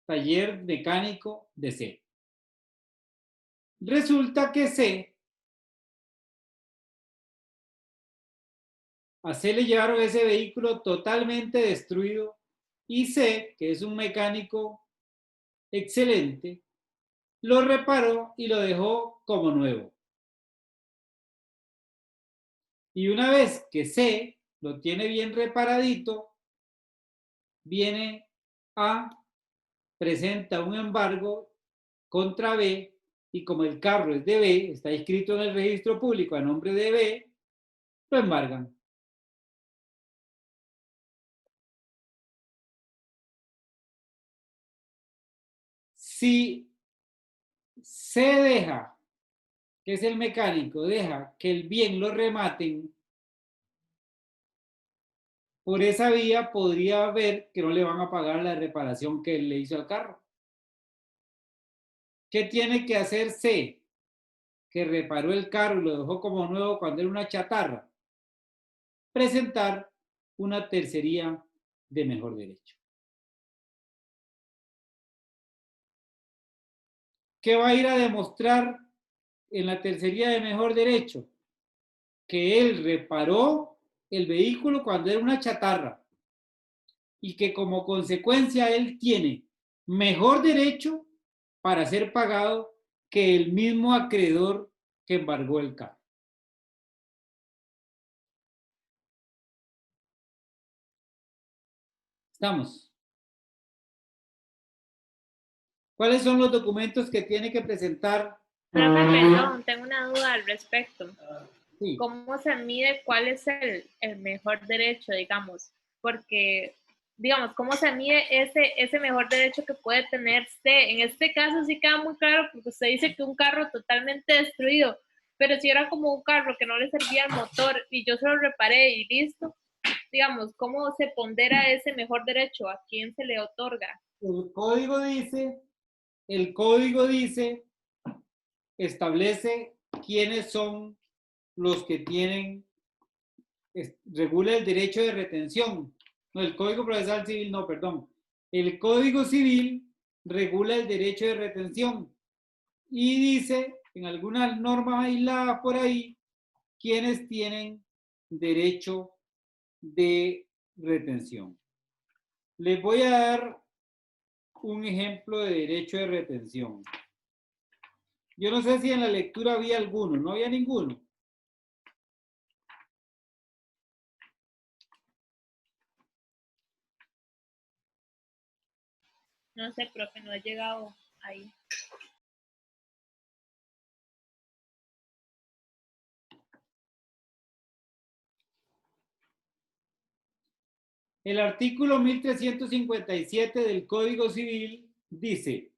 taller mecánico de C. Resulta que C, a C le llevaron ese vehículo totalmente destruido y C, que es un mecánico excelente, lo reparó y lo dejó como nuevo. Y una vez que C lo tiene bien reparadito, viene A, presenta un embargo contra B y como el carro es de B, está inscrito en el registro público a nombre de B, lo embargan. Si C deja, que es el mecánico, deja que el bien lo rematen, por esa vía podría ver que no le van a pagar la reparación que él le hizo al carro. ¿Qué tiene que hacer C? Que reparó el carro y lo dejó como nuevo cuando era una chatarra. Presentar una tercería de mejor derecho. ¿Qué va a ir a demostrar en la tercería de mejor derecho? Que él reparó el vehículo cuando era una chatarra y que como consecuencia él tiene mejor derecho para ser pagado que el mismo acreedor que embargó el carro. ¿Estamos? ¿Cuáles son los documentos que tiene que presentar? Profe, perdón, tengo una duda al respecto. Sí. ¿Cómo se mide cuál es el mejor derecho, digamos? Porque, digamos, ¿cómo se mide ese mejor derecho que puede tener usted? En este caso sí queda muy claro porque usted dice que un carro totalmente destruido, pero si era como un carro que no le servía el motor y yo se lo reparé y listo, digamos, ¿cómo se pondera ese mejor derecho? ¿A quién se le otorga? El código dice, establece quiénes son los que tienen, regula el derecho de retención. No, el Código Procesal Civil, no, perdón. El Código Civil regula el derecho de retención y dice, en algunas normas aisladas por ahí, quiénes tienen derecho de retención. Les voy a dar un ejemplo de derecho de retención. Yo no sé si en la lectura había alguno, no había ninguno. No sé, profe, no he llegado ahí. El artículo 1357 del Código Civil dice: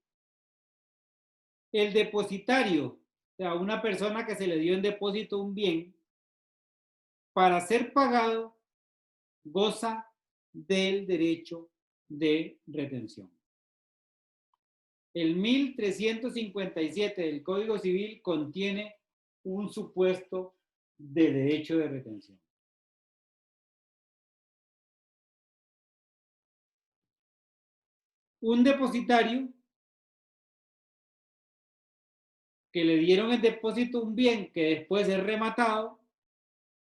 el depositario sea, una persona que se le dio en depósito un bien, para ser pagado, goza del derecho de retención. El 1357 del Código Civil contiene un supuesto de derecho de retención. Un depositario que le dieron en depósito un bien que después es rematado,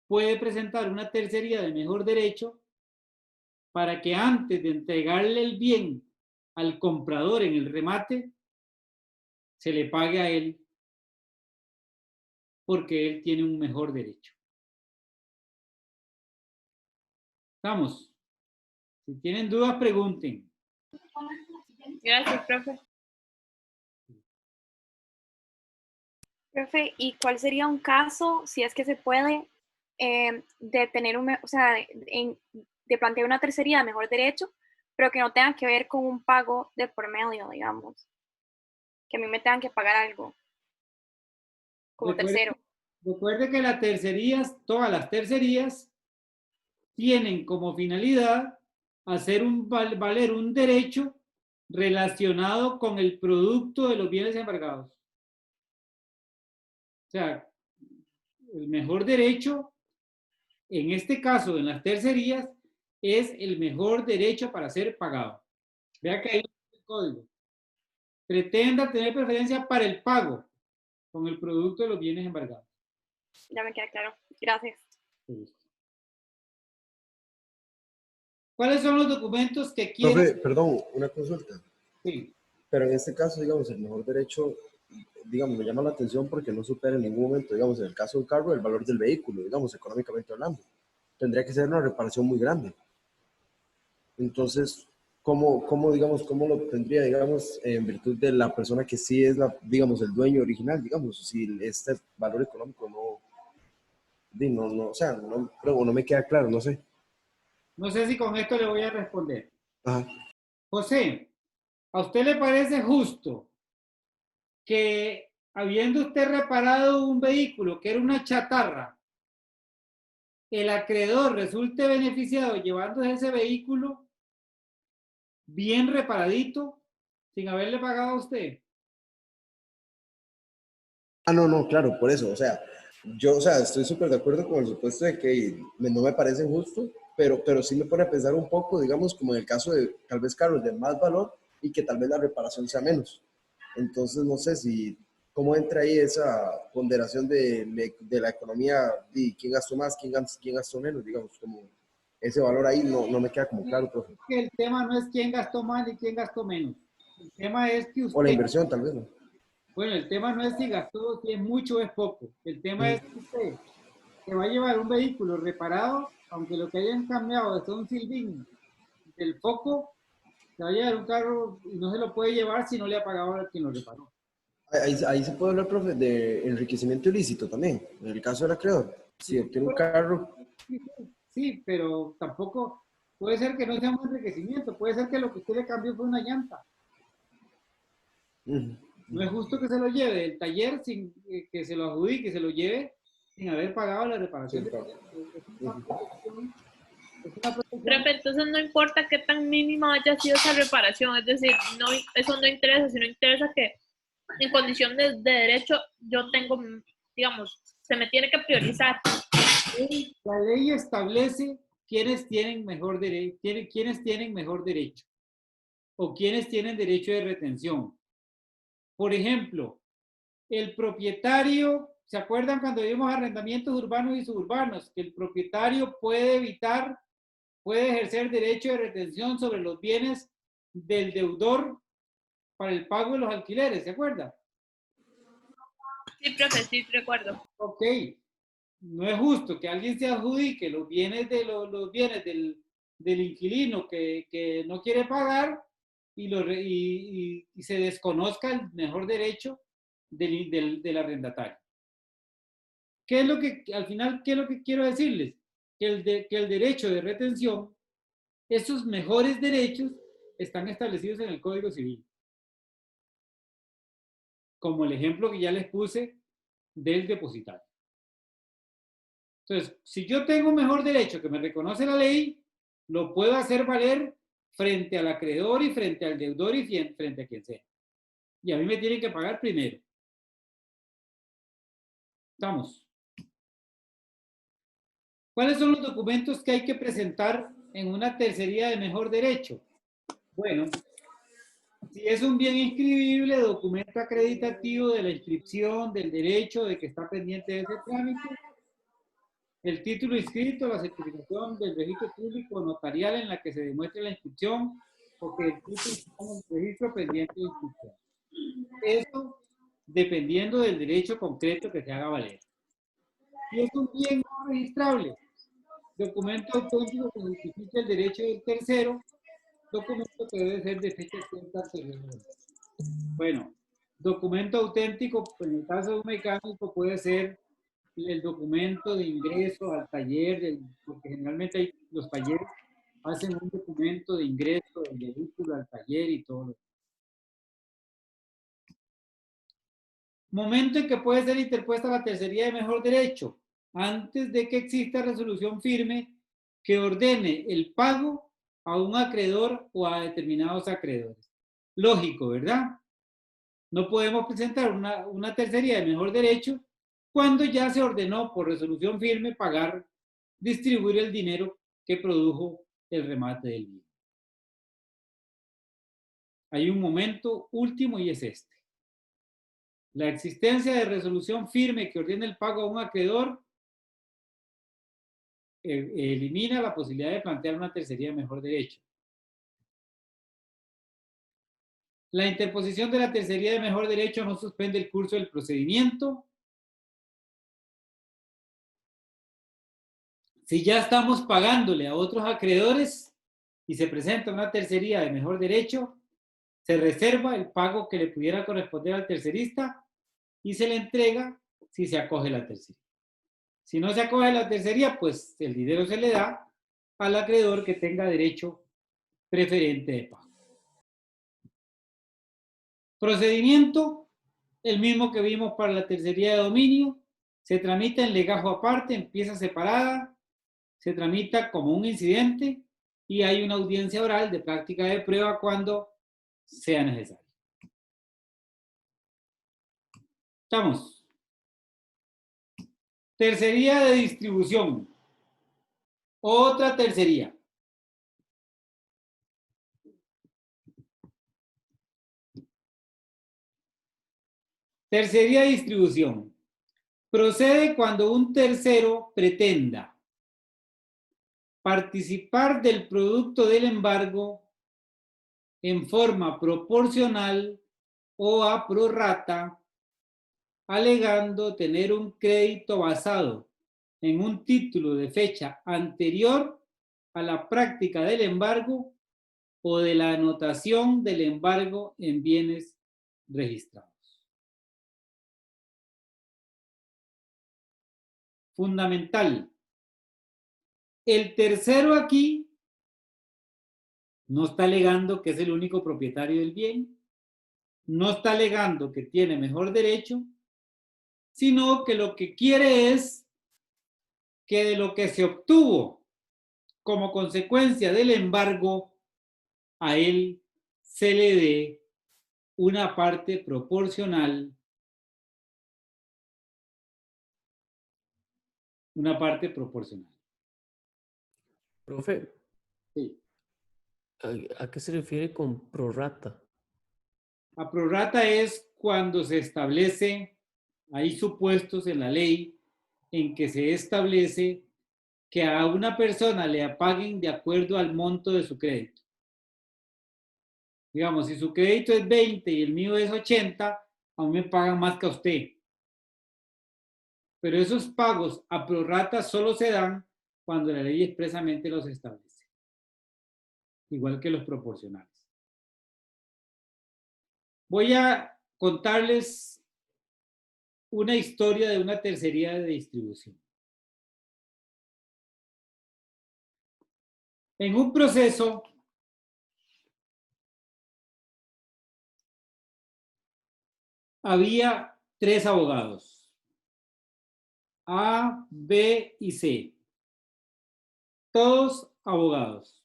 puede presentar una tercería de mejor derecho para que antes de entregarle el bien al comprador en el remate, se le pague a él porque él tiene un mejor derecho. Vamos. Si tienen dudas, pregunten. Gracias, profe. Profe, ¿y cuál sería un caso, si es que se puede, de tener o sea, de plantear una tercería de mejor derecho, pero que no tenga que ver con un pago de por medio, digamos? Que a mí me tengan que pagar algo como tercero. Recuerde que las tercerías, todas las tercerías, tienen como finalidad hacer valer un derecho relacionado con el producto de los bienes embargados. O sea, el mejor derecho, en este caso, en las tercerías, es el mejor derecho para ser pagado. Vea que ahí está el código. Pretenda tener preferencia para el pago con el producto de los bienes embargados. Ya me queda claro. Gracias. ¿Cuáles son los documentos que quieren? Profe, perdón, una consulta. Sí. Pero en este caso, digamos, el mejor derecho, digamos, me llama la atención porque no supera en ningún momento, digamos, en el caso del carro, el valor del vehículo, digamos, económicamente hablando. Tendría que ser una reparación muy grande. Entonces, digamos, cómo lo tendría, digamos, en virtud de la persona que sí es, digamos, el dueño original, digamos, si este valor económico o sea, no me queda claro, no sé. No sé si con esto le voy a responder. Ajá. José, ¿a usted le parece justo que habiendo usted reparado un vehículo que era una chatarra, el acreedor resulte beneficiado llevándose ese vehículo bien reparadito sin haberle pagado a usted? No, claro, por eso, o sea, yo, o sea, estoy súper de acuerdo con el supuesto de que no me parece justo, pero sí me pone a pensar un poco, digamos, como en el caso de tal vez carros de más valor y que tal vez la reparación sea menos. Entonces, no sé cómo entra ahí esa ponderación de la economía, y quién gastó más, quién gastó menos, digamos, como ese valor ahí no me queda como claro, profe. El tema no es quién gastó más y quién gastó menos. El tema es que O la usted, inversión, tal vez, ¿no? bueno, el tema no es si gastó, si es mucho o es poco. El tema es que usted que va a llevar un vehículo reparado, aunque lo que hayan cambiado es un silbín del foco, se va a llevar un carro y no se lo puede llevar si no le ha pagado al quien lo reparó. Ahí se puede hablar, profe, de enriquecimiento ilícito también, en el caso del acreedor. Si obtiene un carro. Sí, pero tampoco puede ser que no sea un enriquecimiento, puede ser que lo que usted le cambió fue una llanta. No es justo que se lo lleve del taller sin que se lo adjudique, que se lo lleve sin haber pagado la reparación. Profe, entonces no importa qué tan mínima haya sido esa reparación, es decir, no, eso no interesa, sino interesa que en condición de derecho yo tengo, digamos, se me tiene que priorizar. La ley establece quiénes tienen mejor derecho, quiénes tienen mejor derecho o quiénes tienen derecho de retención. Por ejemplo, el propietario, ¿se acuerdan cuando vimos arrendamientos urbanos y suburbanos? Que el propietario puede ejercer derecho de retención sobre los bienes del deudor para el pago de los alquileres, ¿se acuerdan? Sí, profe, sí, recuerdo. Ok, no es justo que alguien se adjudique los bienes, los bienes del inquilino que no quiere pagar y se desconozca el mejor derecho del arrendatario. ¿Qué es lo que, al final, qué es lo que quiero decirles? Que el derecho de retención, esos mejores derechos están establecidos en el Código Civil. Como el ejemplo que ya les puse del depositario. Entonces, si yo tengo un mejor derecho que me reconoce la ley, lo puedo hacer valer frente al acreedor y frente al deudor y frente a quien sea. Y a mí me tienen que pagar primero. ¿Estamos? ¿Cuáles son los documentos que hay que presentar en una tercería de mejor derecho? Bueno, si es un bien inscribible, documento acreditativo de la inscripción, del derecho, de que está pendiente de ese trámite, el título inscrito, la certificación del registro público notarial en la que se demuestre la inscripción, o que el título está en el registro pendiente de inscripción. Eso dependiendo del derecho concreto que se haga valer. Si es un bien no registrable, documento auténtico que justifique el derecho del tercero, documento que debe ser de fecha cierta anterior. Bueno, documento auténtico, en el caso de un mecánico, puede ser el documento de ingreso al taller, porque generalmente los talleres hacen un documento de ingreso del vehículo al taller y todo lo. Momento en que puede ser interpuesta la tercería de mejor derecho, antes de que exista resolución firme que ordene el pago a un acreedor o a determinados acreedores. Lógico, ¿verdad? No podemos presentar una tercería de mejor derecho cuando ya se ordenó por resolución firme pagar, distribuir el dinero que produjo el remate del bien. Hay un momento último y es este. La existencia de resolución firme que ordene el pago a un acreedor elimina la posibilidad de plantear una tercería de mejor derecho. La interposición de la tercería de mejor derecho no suspende el curso del procedimiento. Si ya estamos pagándole a otros acreedores y se presenta una tercería de mejor derecho, se reserva el pago que le pudiera corresponder al tercerista y se le entrega si se acoge la tercería. Si no se acoge la tercería, pues el dinero se le da al acreedor que tenga derecho preferente de pago. Procedimiento, el mismo que vimos para la tercería de dominio, se tramita en legajo aparte, en pieza separada, se tramita como un incidente y hay una audiencia oral de práctica de prueba cuando sea necesario. ¿Estamos? Tercería de distribución. Otra tercería. Tercería de distribución. Procede cuando un tercero pretenda participar del producto del embargo en forma proporcional o a prorrata, alegando tener un crédito basado en un título de fecha anterior a la práctica del embargo o de la anotación del embargo en bienes registrados. Fundamental. El tercero aquí no está alegando que es el único propietario del bien, no está alegando que tiene mejor derecho, sino que lo que quiere es que de lo que se obtuvo como consecuencia del embargo, a él se le dé una parte proporcional. Una parte proporcional. Profe, Sí. ¿a qué se refiere con prorrata? A prorrata es cuando se establece, hay supuestos en la ley en que se establece que a una persona le paguen de acuerdo al monto de su crédito. Digamos, si su crédito es 20 y el mío es 80, a mí me pagan más que a usted. Pero esos pagos a prorrata solo se dan cuando la ley expresamente los establece. Igual que los proporcionales. Voy a contarles una historia de una tercería de distribución. En un proceso había 3 abogados. A, B y C. Todos abogados.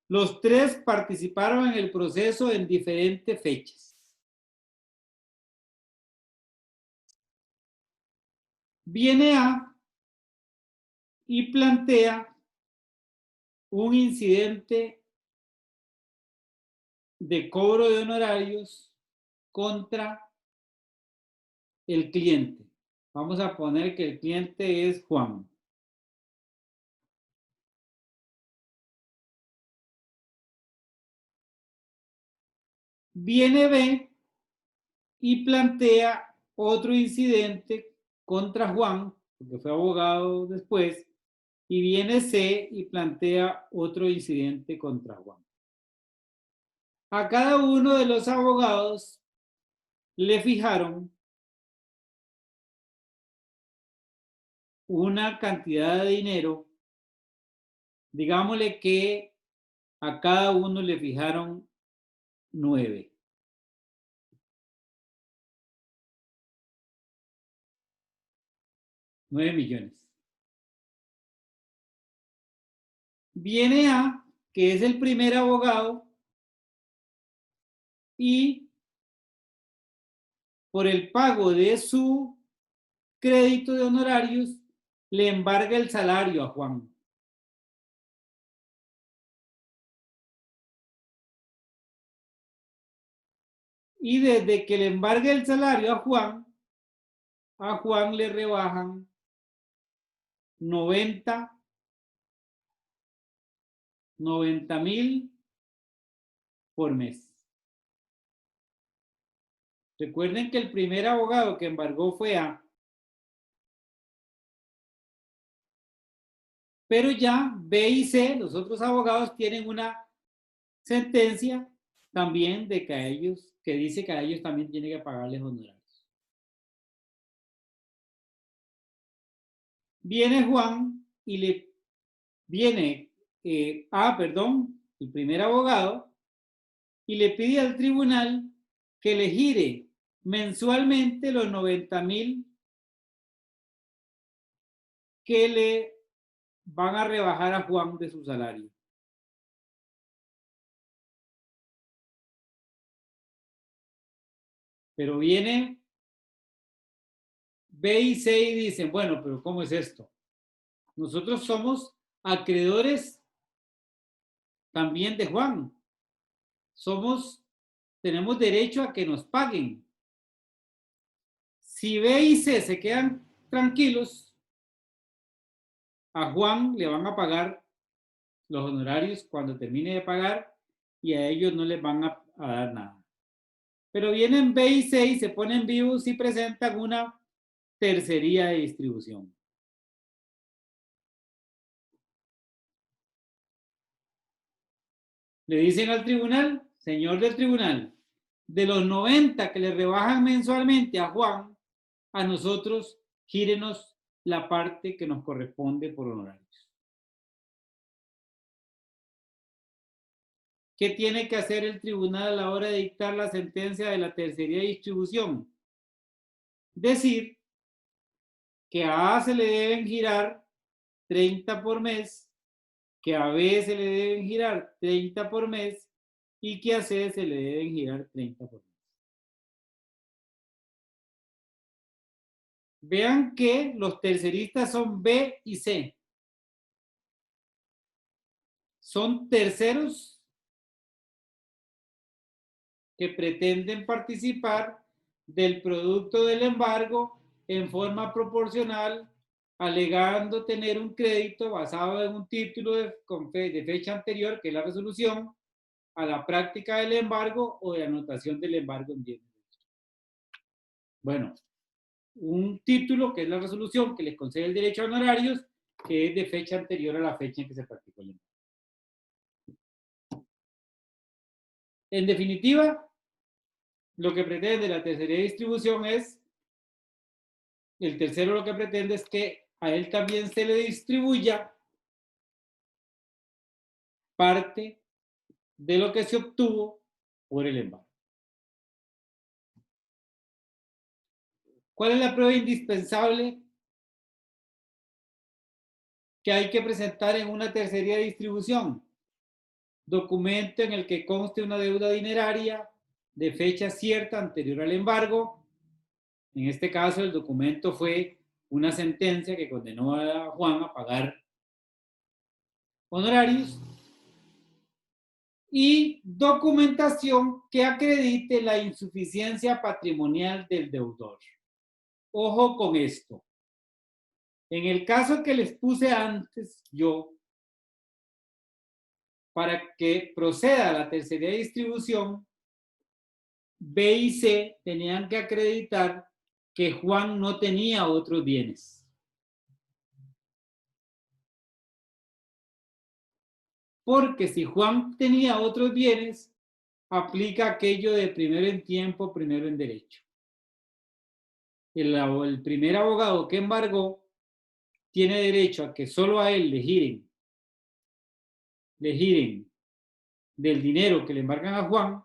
Los tres participaron en el proceso en diferentes fechas. Viene A y plantea un incidente de cobro de honorarios contra el cliente. Vamos a poner que el cliente es Juan. Viene B y plantea otro incidente contra Juan, porque fue abogado después, y viene C y plantea otro incidente contra Juan. A cada uno de los abogados le fijaron una cantidad de dinero, digámosle que a cada uno le fijaron 9. $9 millones. Viene A, que es el primer abogado, y por el pago de su crédito de honorarios le embarga el salario a Juan. Y desde que le embargue el salario a Juan le rebajan 90,000 por mes. Recuerden que el primer abogado que embargó fue A. Pero ya B y C, los otros abogados, tienen una sentencia también de que a ellos, que dice que a ellos también tiene que pagarles honorarios. Viene Juan y le viene el primer abogado, y le pide al tribunal que le gire mensualmente los 90,000 que le van a rebajar a Juan de su salario. Pero viene B y C y dicen, bueno, pero ¿cómo es esto? Nosotros somos acreedores también de Juan. Tenemos derecho a que nos paguen. Si B y C se quedan tranquilos, a Juan le van a pagar los honorarios cuando termine de pagar y a ellos no les van a dar nada. Pero vienen B y C y se ponen vivos y presentan una tercería de distribución. Le dicen al tribunal, señor del tribunal, de los 90 que le rebajan mensualmente a Juan, a nosotros gírenos la parte que nos corresponde por honorarios. ¿Qué tiene que hacer el tribunal a la hora de dictar la sentencia de la tercería de distribución? Decir que a A se le deben girar 30 por mes, que a B se le deben girar 30 por mes y que a C se le deben girar 30 por mes. Vean que los terceristas son B y C. Son terceros que pretenden participar del producto del embargo en forma proporcional, alegando tener un crédito basado en un título de fecha anterior, que es la resolución, a la práctica del embargo o de anotación del embargo en bienes. Bueno, un título que es la resolución que les concede el derecho a honorarios, que es de fecha anterior a la fecha en que se practicó el embargo. En definitiva, lo que pretende la tercera distribución es, el tercero lo que pretende es que a él también se le distribuya parte de lo que se obtuvo por el embargo. ¿Cuál es la prueba indispensable que hay que presentar en una tercería de distribución? Documento en el que conste una deuda dineraria de fecha cierta anterior al embargo. En este caso, el documento fue una sentencia que condenó a Juan a pagar honorarios. Y documentación que acredite la insuficiencia patrimonial del deudor. Ojo con esto. En el caso que les puse antes yo, para que proceda la tercería distribución, B y C tenían que acreditar que Juan no tenía otros bienes. Porque si Juan tenía otros bienes, aplica aquello de primero en tiempo, primero en derecho. El primer abogado que embargó tiene derecho a que solo a él le giren del dinero que le embargan a Juan,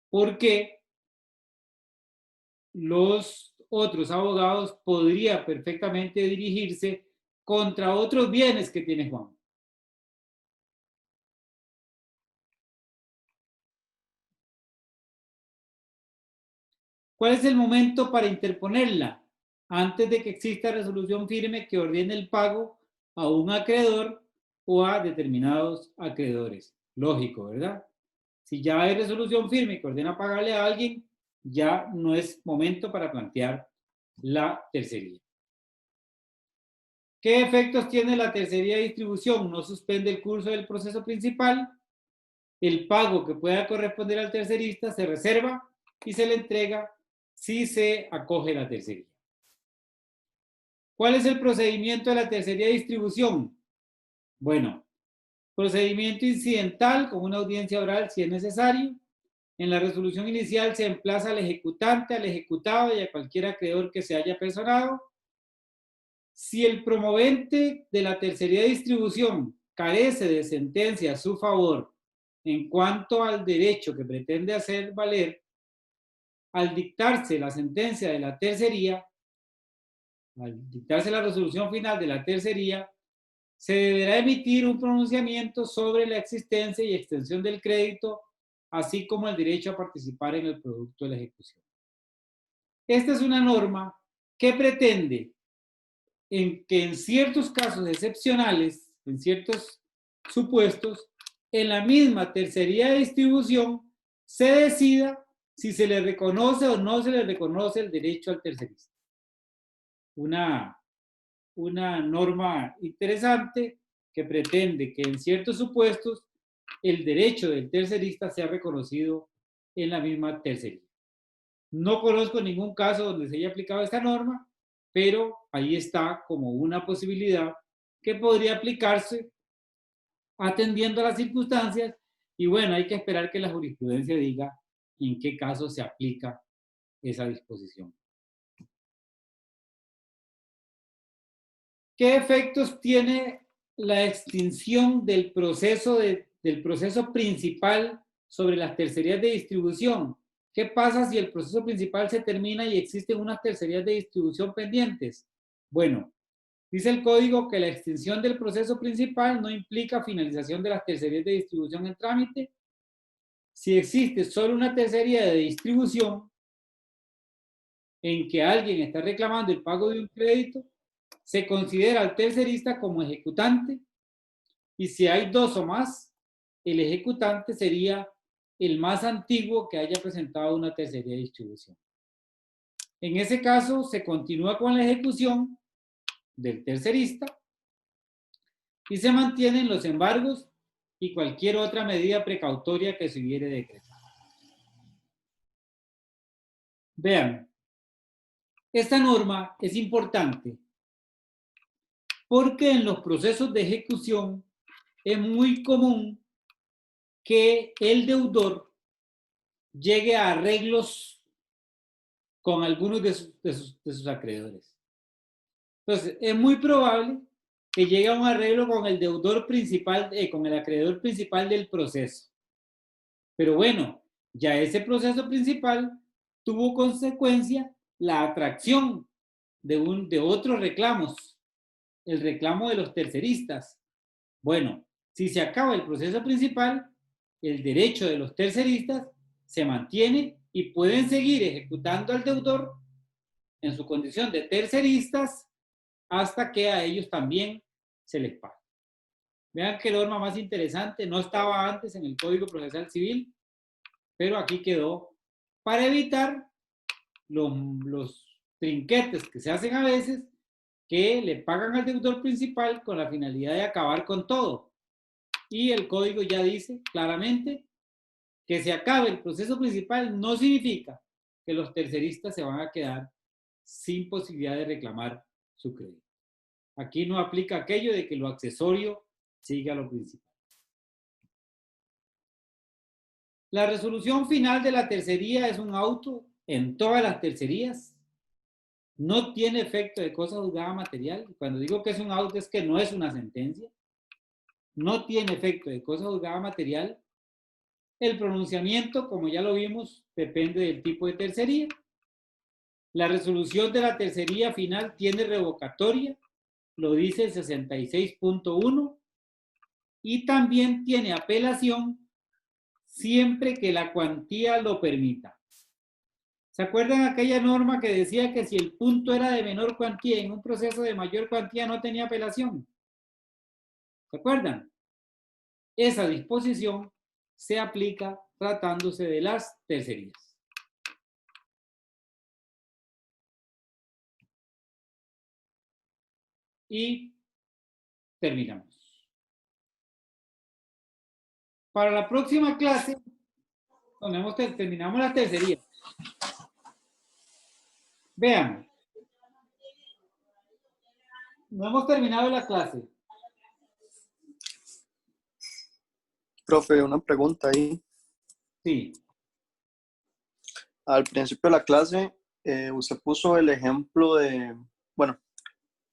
porque los otros abogados podrían perfectamente dirigirse contra otros bienes que tiene Juan. ¿Cuál es el momento para interponerla? Antes de que exista resolución firme que ordene el pago a un acreedor o a determinados acreedores. Lógico, ¿verdad? Si ya hay resolución firme que ordena pagarle a alguien, ya no es momento para plantear la tercería. ¿Qué efectos tiene la tercería de distribución? No suspende el curso del proceso principal. El pago que pueda corresponder al tercerista se reserva y se le entrega si se acoge la tercería. ¿Cuál es el procedimiento de la tercería de distribución? Bueno, procedimiento incidental con una audiencia oral si es necesario. En la resolución inicial se emplaza al ejecutante, al ejecutado y a cualquier acreedor que se haya personado. Si el promovente de la tercería de distribución carece de sentencia a su favor en cuanto al derecho que pretende hacer valer, al dictarse la sentencia de la tercería, al dictarse la resolución final de la tercería, se deberá emitir un pronunciamiento sobre la existencia y extensión del crédito, así como el derecho a participar en el producto de la ejecución. Esta es una norma que pretende que en ciertos casos excepcionales, en ciertos supuestos, en la misma tercería de distribución se decida si se le reconoce o no se le reconoce el derecho al tercerista. Una norma interesante que pretende que en ciertos supuestos el derecho del tercerista sea reconocido en la misma tercería. No conozco ningún caso donde se haya aplicado esta norma, pero ahí está como una posibilidad que podría aplicarse atendiendo a las circunstancias y bueno, hay que esperar que la jurisprudencia diga en qué caso se aplica esa disposición. ¿Qué efectos tiene la extinción del proceso principal sobre las tercerías de distribución? ¿Qué pasa si el proceso principal se termina y existen unas tercerías de distribución pendientes? Bueno, dice el código que la extinción del proceso principal no implica finalización de las tercerías de distribución en trámite. Si existe solo una tercería de distribución en que alguien está reclamando el pago de un crédito, se considera al tercerista como ejecutante y si hay dos o más, el ejecutante sería el más antiguo que haya presentado una tercería de distribución. En ese caso, se continúa con la ejecución del tercerista y se mantienen los embargos y cualquier otra medida precautoria que se hubiere decretado. Vean, esta norma es importante porque en los procesos de ejecución es muy común que el deudor llegue a arreglos con algunos de sus acreedores. Entonces, es muy probable que llegue a un arreglo con el deudor principal, con el acreedor principal del proceso. Pero bueno, ya ese proceso principal tuvo consecuencia la atracción de otros reclamos, el reclamo de los terceristas. Bueno, si se acaba el proceso principal, el derecho de los terceristas se mantiene y pueden seguir ejecutando al deudor en su condición de terceristas hasta que a ellos también se les pague. Vean qué norma más interesante, no estaba antes en el Código Procesal Civil, pero aquí quedó para evitar los trinquetes que se hacen a veces, que le pagan al deudor principal con la finalidad de acabar con todo. Y el código ya dice claramente que se acabe el proceso principal no significa que los terceristas se van a quedar sin posibilidad de reclamar su crédito. Aquí no aplica aquello de que lo accesorio siga lo principal. La resolución final de la tercería es un auto en todas las tercerías. No tiene efecto de cosa juzgada material. Cuando digo que es un auto es que no es una sentencia. No tiene efecto de cosa juzgada material. El pronunciamiento, como ya lo vimos, depende del tipo de tercería. La resolución de la tercería final tiene revocatoria, lo dice el 66.1, y también tiene apelación siempre que la cuantía lo permita. ¿Se acuerdan aquella norma que decía que si el punto era de menor cuantía en un proceso de mayor cuantía no tenía apelación? ¿Se acuerdan? Esa disposición se aplica tratándose de las tercerías. Y terminamos. Para la próxima clase, terminamos las tercerías. Vean, no hemos terminado la clase. Profe, una pregunta ahí. Sí. Al principio de la clase, usted puso el ejemplo de, bueno,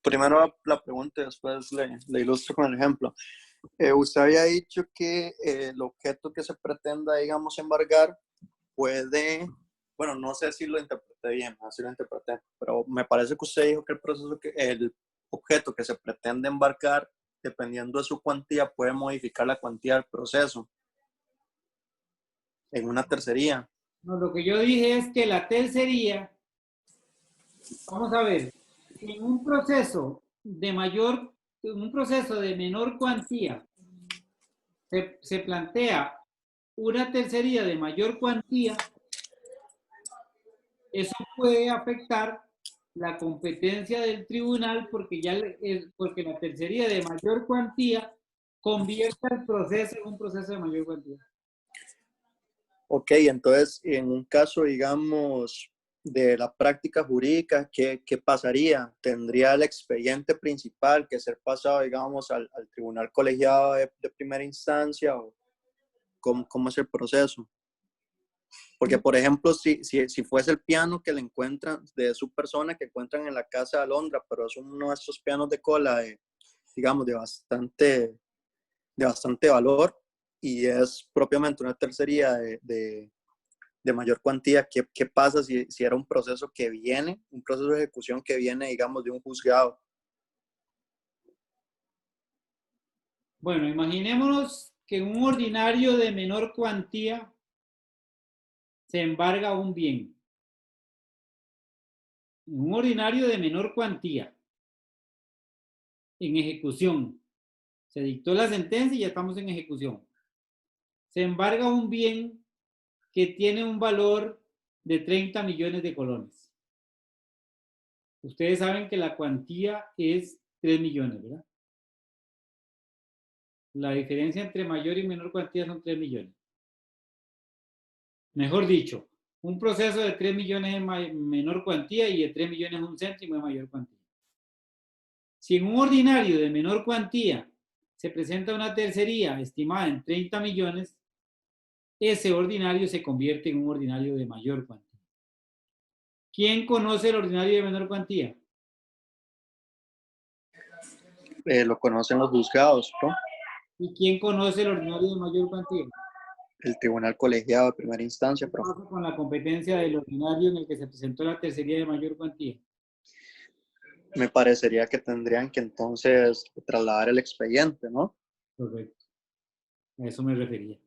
primero la pregunta y después le ilustro con el ejemplo. Usted había dicho que el objeto que se pretenda, digamos, embargar puede, bueno, no sé si lo interpreté bien, así lo interpreté, pero me parece que usted dijo que el objeto que se pretende embarcar, dependiendo de su cuantía, puede modificar la cuantía del proceso en una tercería. No, lo que yo dije es que la tercería, vamos a ver, en un proceso de menor cuantía, se plantea una tercería de mayor cuantía, eso puede afectar la competencia del tribunal porque la tercería de mayor cuantía convierte el proceso en un proceso de mayor cuantía. Ok, entonces en un caso, digamos, de la práctica jurídica, ¿qué pasaría? ¿Tendría el expediente principal que ser pasado, digamos, al tribunal colegiado de primera instancia? ¿O cómo es el proceso? Porque, por ejemplo, si fuese el piano que le encuentran de su persona, que encuentran en la casa de Alondra, pero es uno de estos pianos de cola, digamos, de bastante valor, y es propiamente una tercería de mayor cuantía, ¿qué pasa si era un proceso un proceso de ejecución que viene, digamos, de un juzgado? Bueno, imaginémonos que en un ordinario de menor cuantía se embarga un bien. En un ordinario de menor cuantía, en ejecución. Se dictó la sentencia y ya estamos en ejecución. Se embarga un bien que tiene un valor de 30 millones de colones. Ustedes saben que la cuantía es 3 millones, ¿verdad? La diferencia entre mayor y menor cuantía son 3 millones. Mejor dicho, un proceso de 3 millones es menor cuantía y de 3 millones un céntimo es mayor cuantía. Si en un ordinario de menor cuantía se presenta una tercería estimada en 30 millones, ese ordinario se convierte en un ordinario de mayor cuantía. ¿Quién conoce el ordinario de menor cuantía? Lo conocen los juzgados, ¿no? ¿Y quién conoce el ordinario de mayor cuantía? el tribunal colegiado de primera instancia, ¿Qué profe. pasa con la competencia del ordinario en el que se presentó la tercería de mayor cuantía? Me parecería que tendrían que entonces trasladar el expediente, ¿no? Correcto. A eso me refería.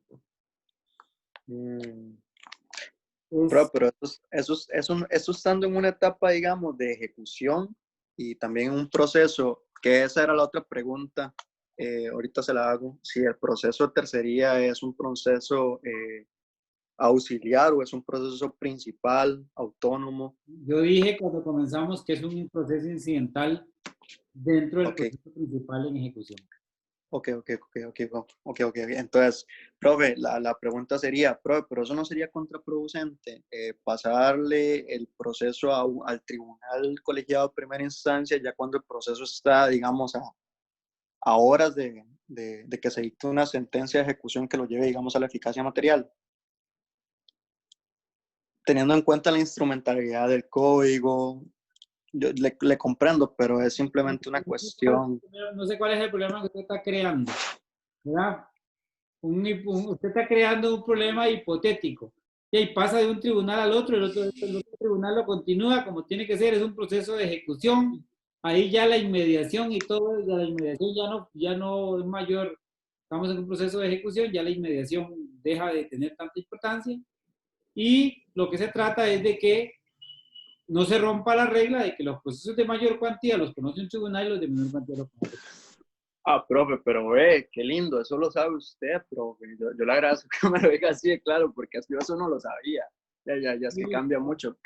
Pero eso estando en una etapa, digamos, de ejecución y también un proceso, que esa era la otra pregunta, ahorita se la hago, si el proceso de tercería es un proceso auxiliar o es un proceso principal, autónomo. Yo dije cuando comenzamos que es un proceso incidental dentro del Ok. proceso principal en ejecución. Ok. Entonces, profe, la pregunta sería, profe, pero eso no sería contraproducente, pasarle el proceso al tribunal colegiado de primera instancia ya cuando el proceso está, digamos, a horas de que se dicte una sentencia de ejecución que lo lleve, digamos, a la eficacia material. Teniendo en cuenta la instrumentalidad del código, yo le comprendo, pero es simplemente una cuestión. No sé cuál es el problema que usted está creando, ¿verdad? Usted está creando un problema hipotético. Y ahí pasa de un tribunal al otro, el otro tribunal lo continúa como tiene que ser, es un proceso de ejecución. Ahí ya la inmediación y todo, ya la inmediación ya no es mayor. Estamos en un proceso de ejecución, ya la inmediación deja de tener tanta importancia. Y lo que se trata es de que no se rompa la regla de que los procesos de mayor cuantía los conoce un tribunal y los de menor cuantía los conoce. Ah, profe, pero qué lindo, eso lo sabe usted, profe. Yo le agradezco que me lo diga así de claro, porque yo eso no lo sabía. Ya, es que cambia mucho,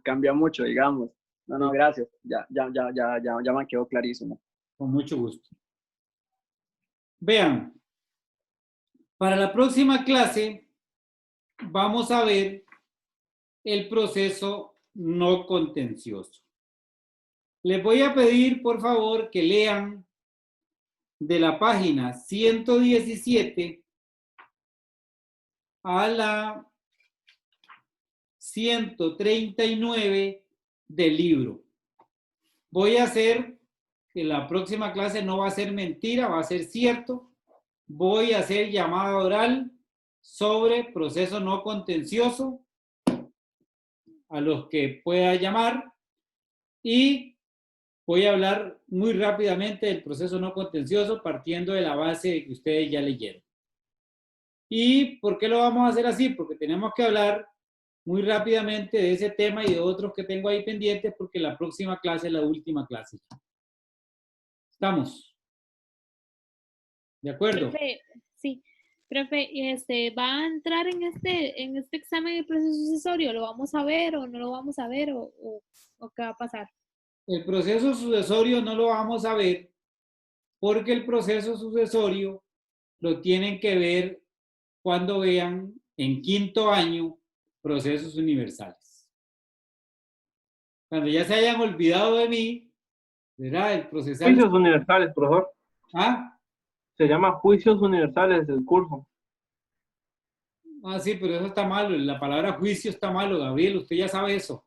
cambia mucho, digamos. No, gracias. Ya me quedó clarísimo. Con mucho gusto. Vean, para la próxima clase vamos a ver el proceso no contencioso. Les voy a pedir, por favor, que lean de la página 117 a la 139 del libro. Voy a hacer que la próxima clase no va a ser mentira, va a ser cierto. Voy a hacer llamada oral sobre proceso no contencioso a los que pueda llamar y voy a hablar muy rápidamente del proceso no contencioso partiendo de la base de que ustedes ya leyeron. ¿Y por qué lo vamos a hacer así? Porque tenemos que hablar muy rápidamente de ese tema y de otros que tengo ahí pendientes porque la próxima clase es la última clase. ¿Estamos? ¿De acuerdo? Profe, sí. Profe, ¿va a entrar en este examen de proceso sucesorio? ¿Lo vamos a ver o no lo vamos a ver o qué va a pasar? El proceso sucesorio no lo vamos a ver porque el proceso sucesorio lo tienen que ver cuando vean en quinto año procesos universales. Cuando ya se hayan olvidado de mí, ¿verdad? El procesal. Juicios universales, profesor. ¿Ah? Se llama juicios universales el curso. Ah, sí, pero eso está malo. La palabra juicio está malo, Gabriel. Usted ya sabe eso.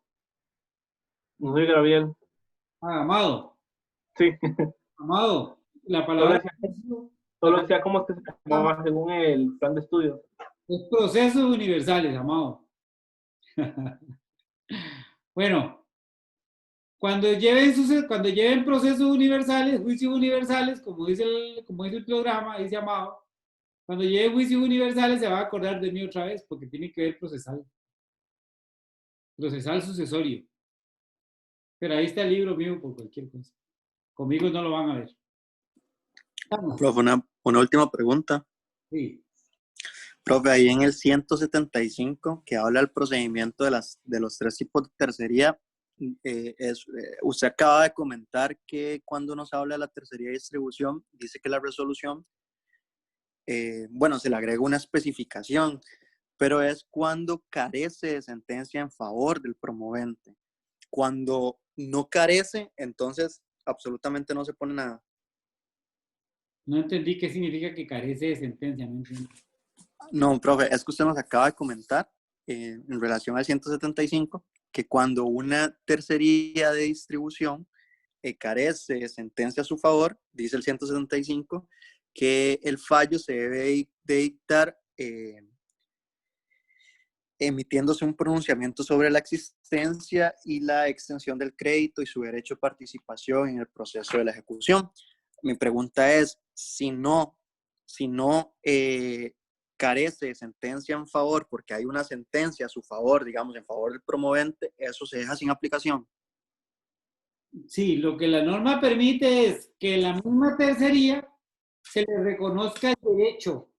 No soy Gabriel. Ah, Amado. Sí. Amado, la palabra Solo decía cómo es que se llamaba según el plan de estudio. es procesos universales, Amado. Bueno, cuando lleven procesos universales, juicios universales, como dice el programa, dice Amado, cuando lleven juicios universales se va a acordar de mí otra vez, porque tiene que ver procesal. Procesal sucesorio. Pero ahí está el libro mío por cualquier cosa. Conmigo no lo van a ver. Profe, una última pregunta. Sí. Profe, ahí en el 175, que habla del procedimiento de los tres tipos de tercería, usted acaba de comentar que cuando nos habla de la tercería de distribución, dice que la resolución, se le agrega una especificación, pero es cuando carece de sentencia en favor del promovente. Cuando no carece, entonces absolutamente no se pone nada. No entendí qué significa que carece de sentencia. No entiendo. No, profe, es que usted nos acaba de comentar en relación al 175 que cuando una tercería de distribución carece de sentencia a su favor, dice el 175, que el fallo se debe de dictar emitiéndose un pronunciamiento sobre la existencia y la extensión del crédito y su derecho a participación en el proceso de la ejecución. Mi pregunta es, si no carece de sentencia en favor, porque hay una sentencia a su favor, digamos, en favor del promovente, eso se deja sin aplicación. Sí, lo que la norma permite es que la misma tercería se le reconozca el derecho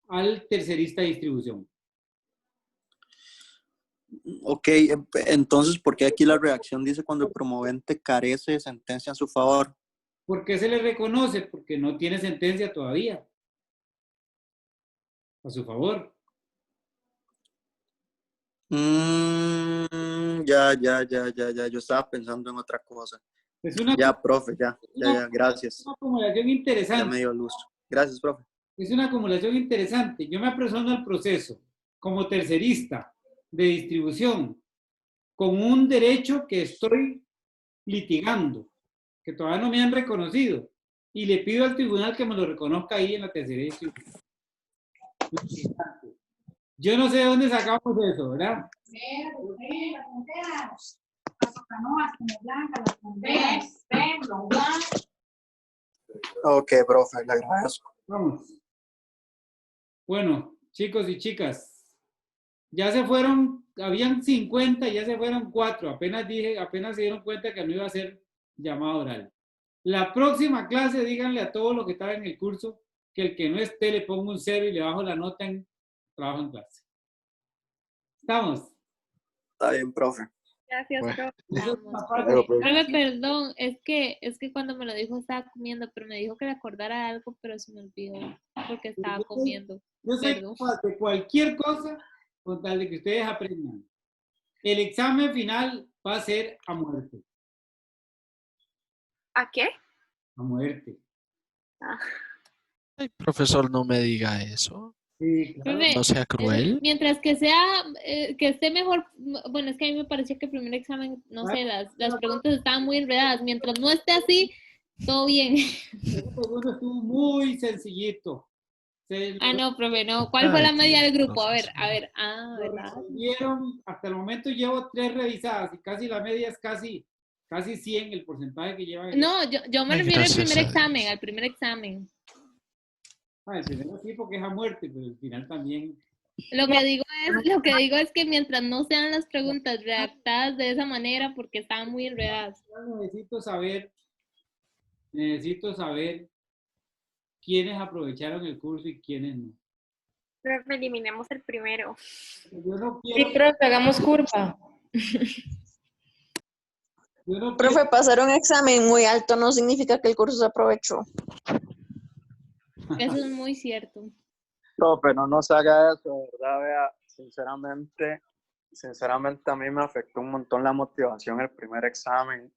al tercerista de distribución. Ok, entonces, ¿por qué aquí la redacción dice cuando el promovente carece de sentencia en su favor? ¿Por qué se le reconoce? Porque no tiene sentencia todavía a su favor. Ya, yo estaba pensando en otra cosa. Es una, Ya, profe, ya, gracias. una acumulación Ya interesante. me dio luz. Gracias, profe. Es una acumulación interesante. Yo me apersono al proceso como tercerista de distribución con un derecho que estoy litigando, que todavía no me han reconocido, y le pido al tribunal que me lo reconozca ahí en la tercera distribución. Yo no sé de dónde sacamos eso, ¿verdad? Ok, profe, le agradezco. Vamos. Bueno, chicos y chicas, ya se fueron, habían 50, ya se fueron 4. Apenas se dieron cuenta que no iba a ser llamada oral. La próxima clase, díganle a todos los que estaban en el curso que el que no esté le pongo un 0 y le bajo la nota en trabajo en clase. ¿Estamos? Está bien, profe. Gracias, Bueno. profe. Profe, perdón, es que cuando me lo dijo estaba comiendo, pero me dijo que le acordara algo, pero se me olvidó porque estaba comiendo. Yo soy Perdón. capaz de cualquier cosa con tal de que ustedes aprendan. El examen final va a ser a muerte. ¿A qué? A muerte. Ah. Ay, profesor, no me diga eso. Sí, claro. Profe, No sea cruel. mientras que sea, que esté mejor, bueno, es que a mí me parecía que el primer examen, no sé, las preguntas estaban muy enredadas. Mientras no esté así, todo bien. Ese segundo estuvo muy sencillito. Ah, no, profe, no. ¿Cuál fue la media del grupo? A ver, profesor. Lo ¿verdad? resolvieron, hasta el momento llevo 3 revisadas y casi la media es casi 100 el porcentaje que llevan. No, yo me Ay, refiero al gracias primer a examen, Dios. al primer examen. El primero sí porque es a muerte, pero el final también. Lo que digo es que mientras no sean las preguntas redactadas de esa manera, porque estaban muy enredadas. Necesito saber quiénes aprovecharon el curso y quiénes no. Profe, eliminemos el primero. Yo no Sí, quiero, profe, hagamos curva. Profe, pasar un examen muy alto no significa que el curso se aprovechó. Eso es muy cierto. Profe, no nos haga eso, ¿verdad? Vea, sinceramente a mí me afectó un montón la motivación el primer examen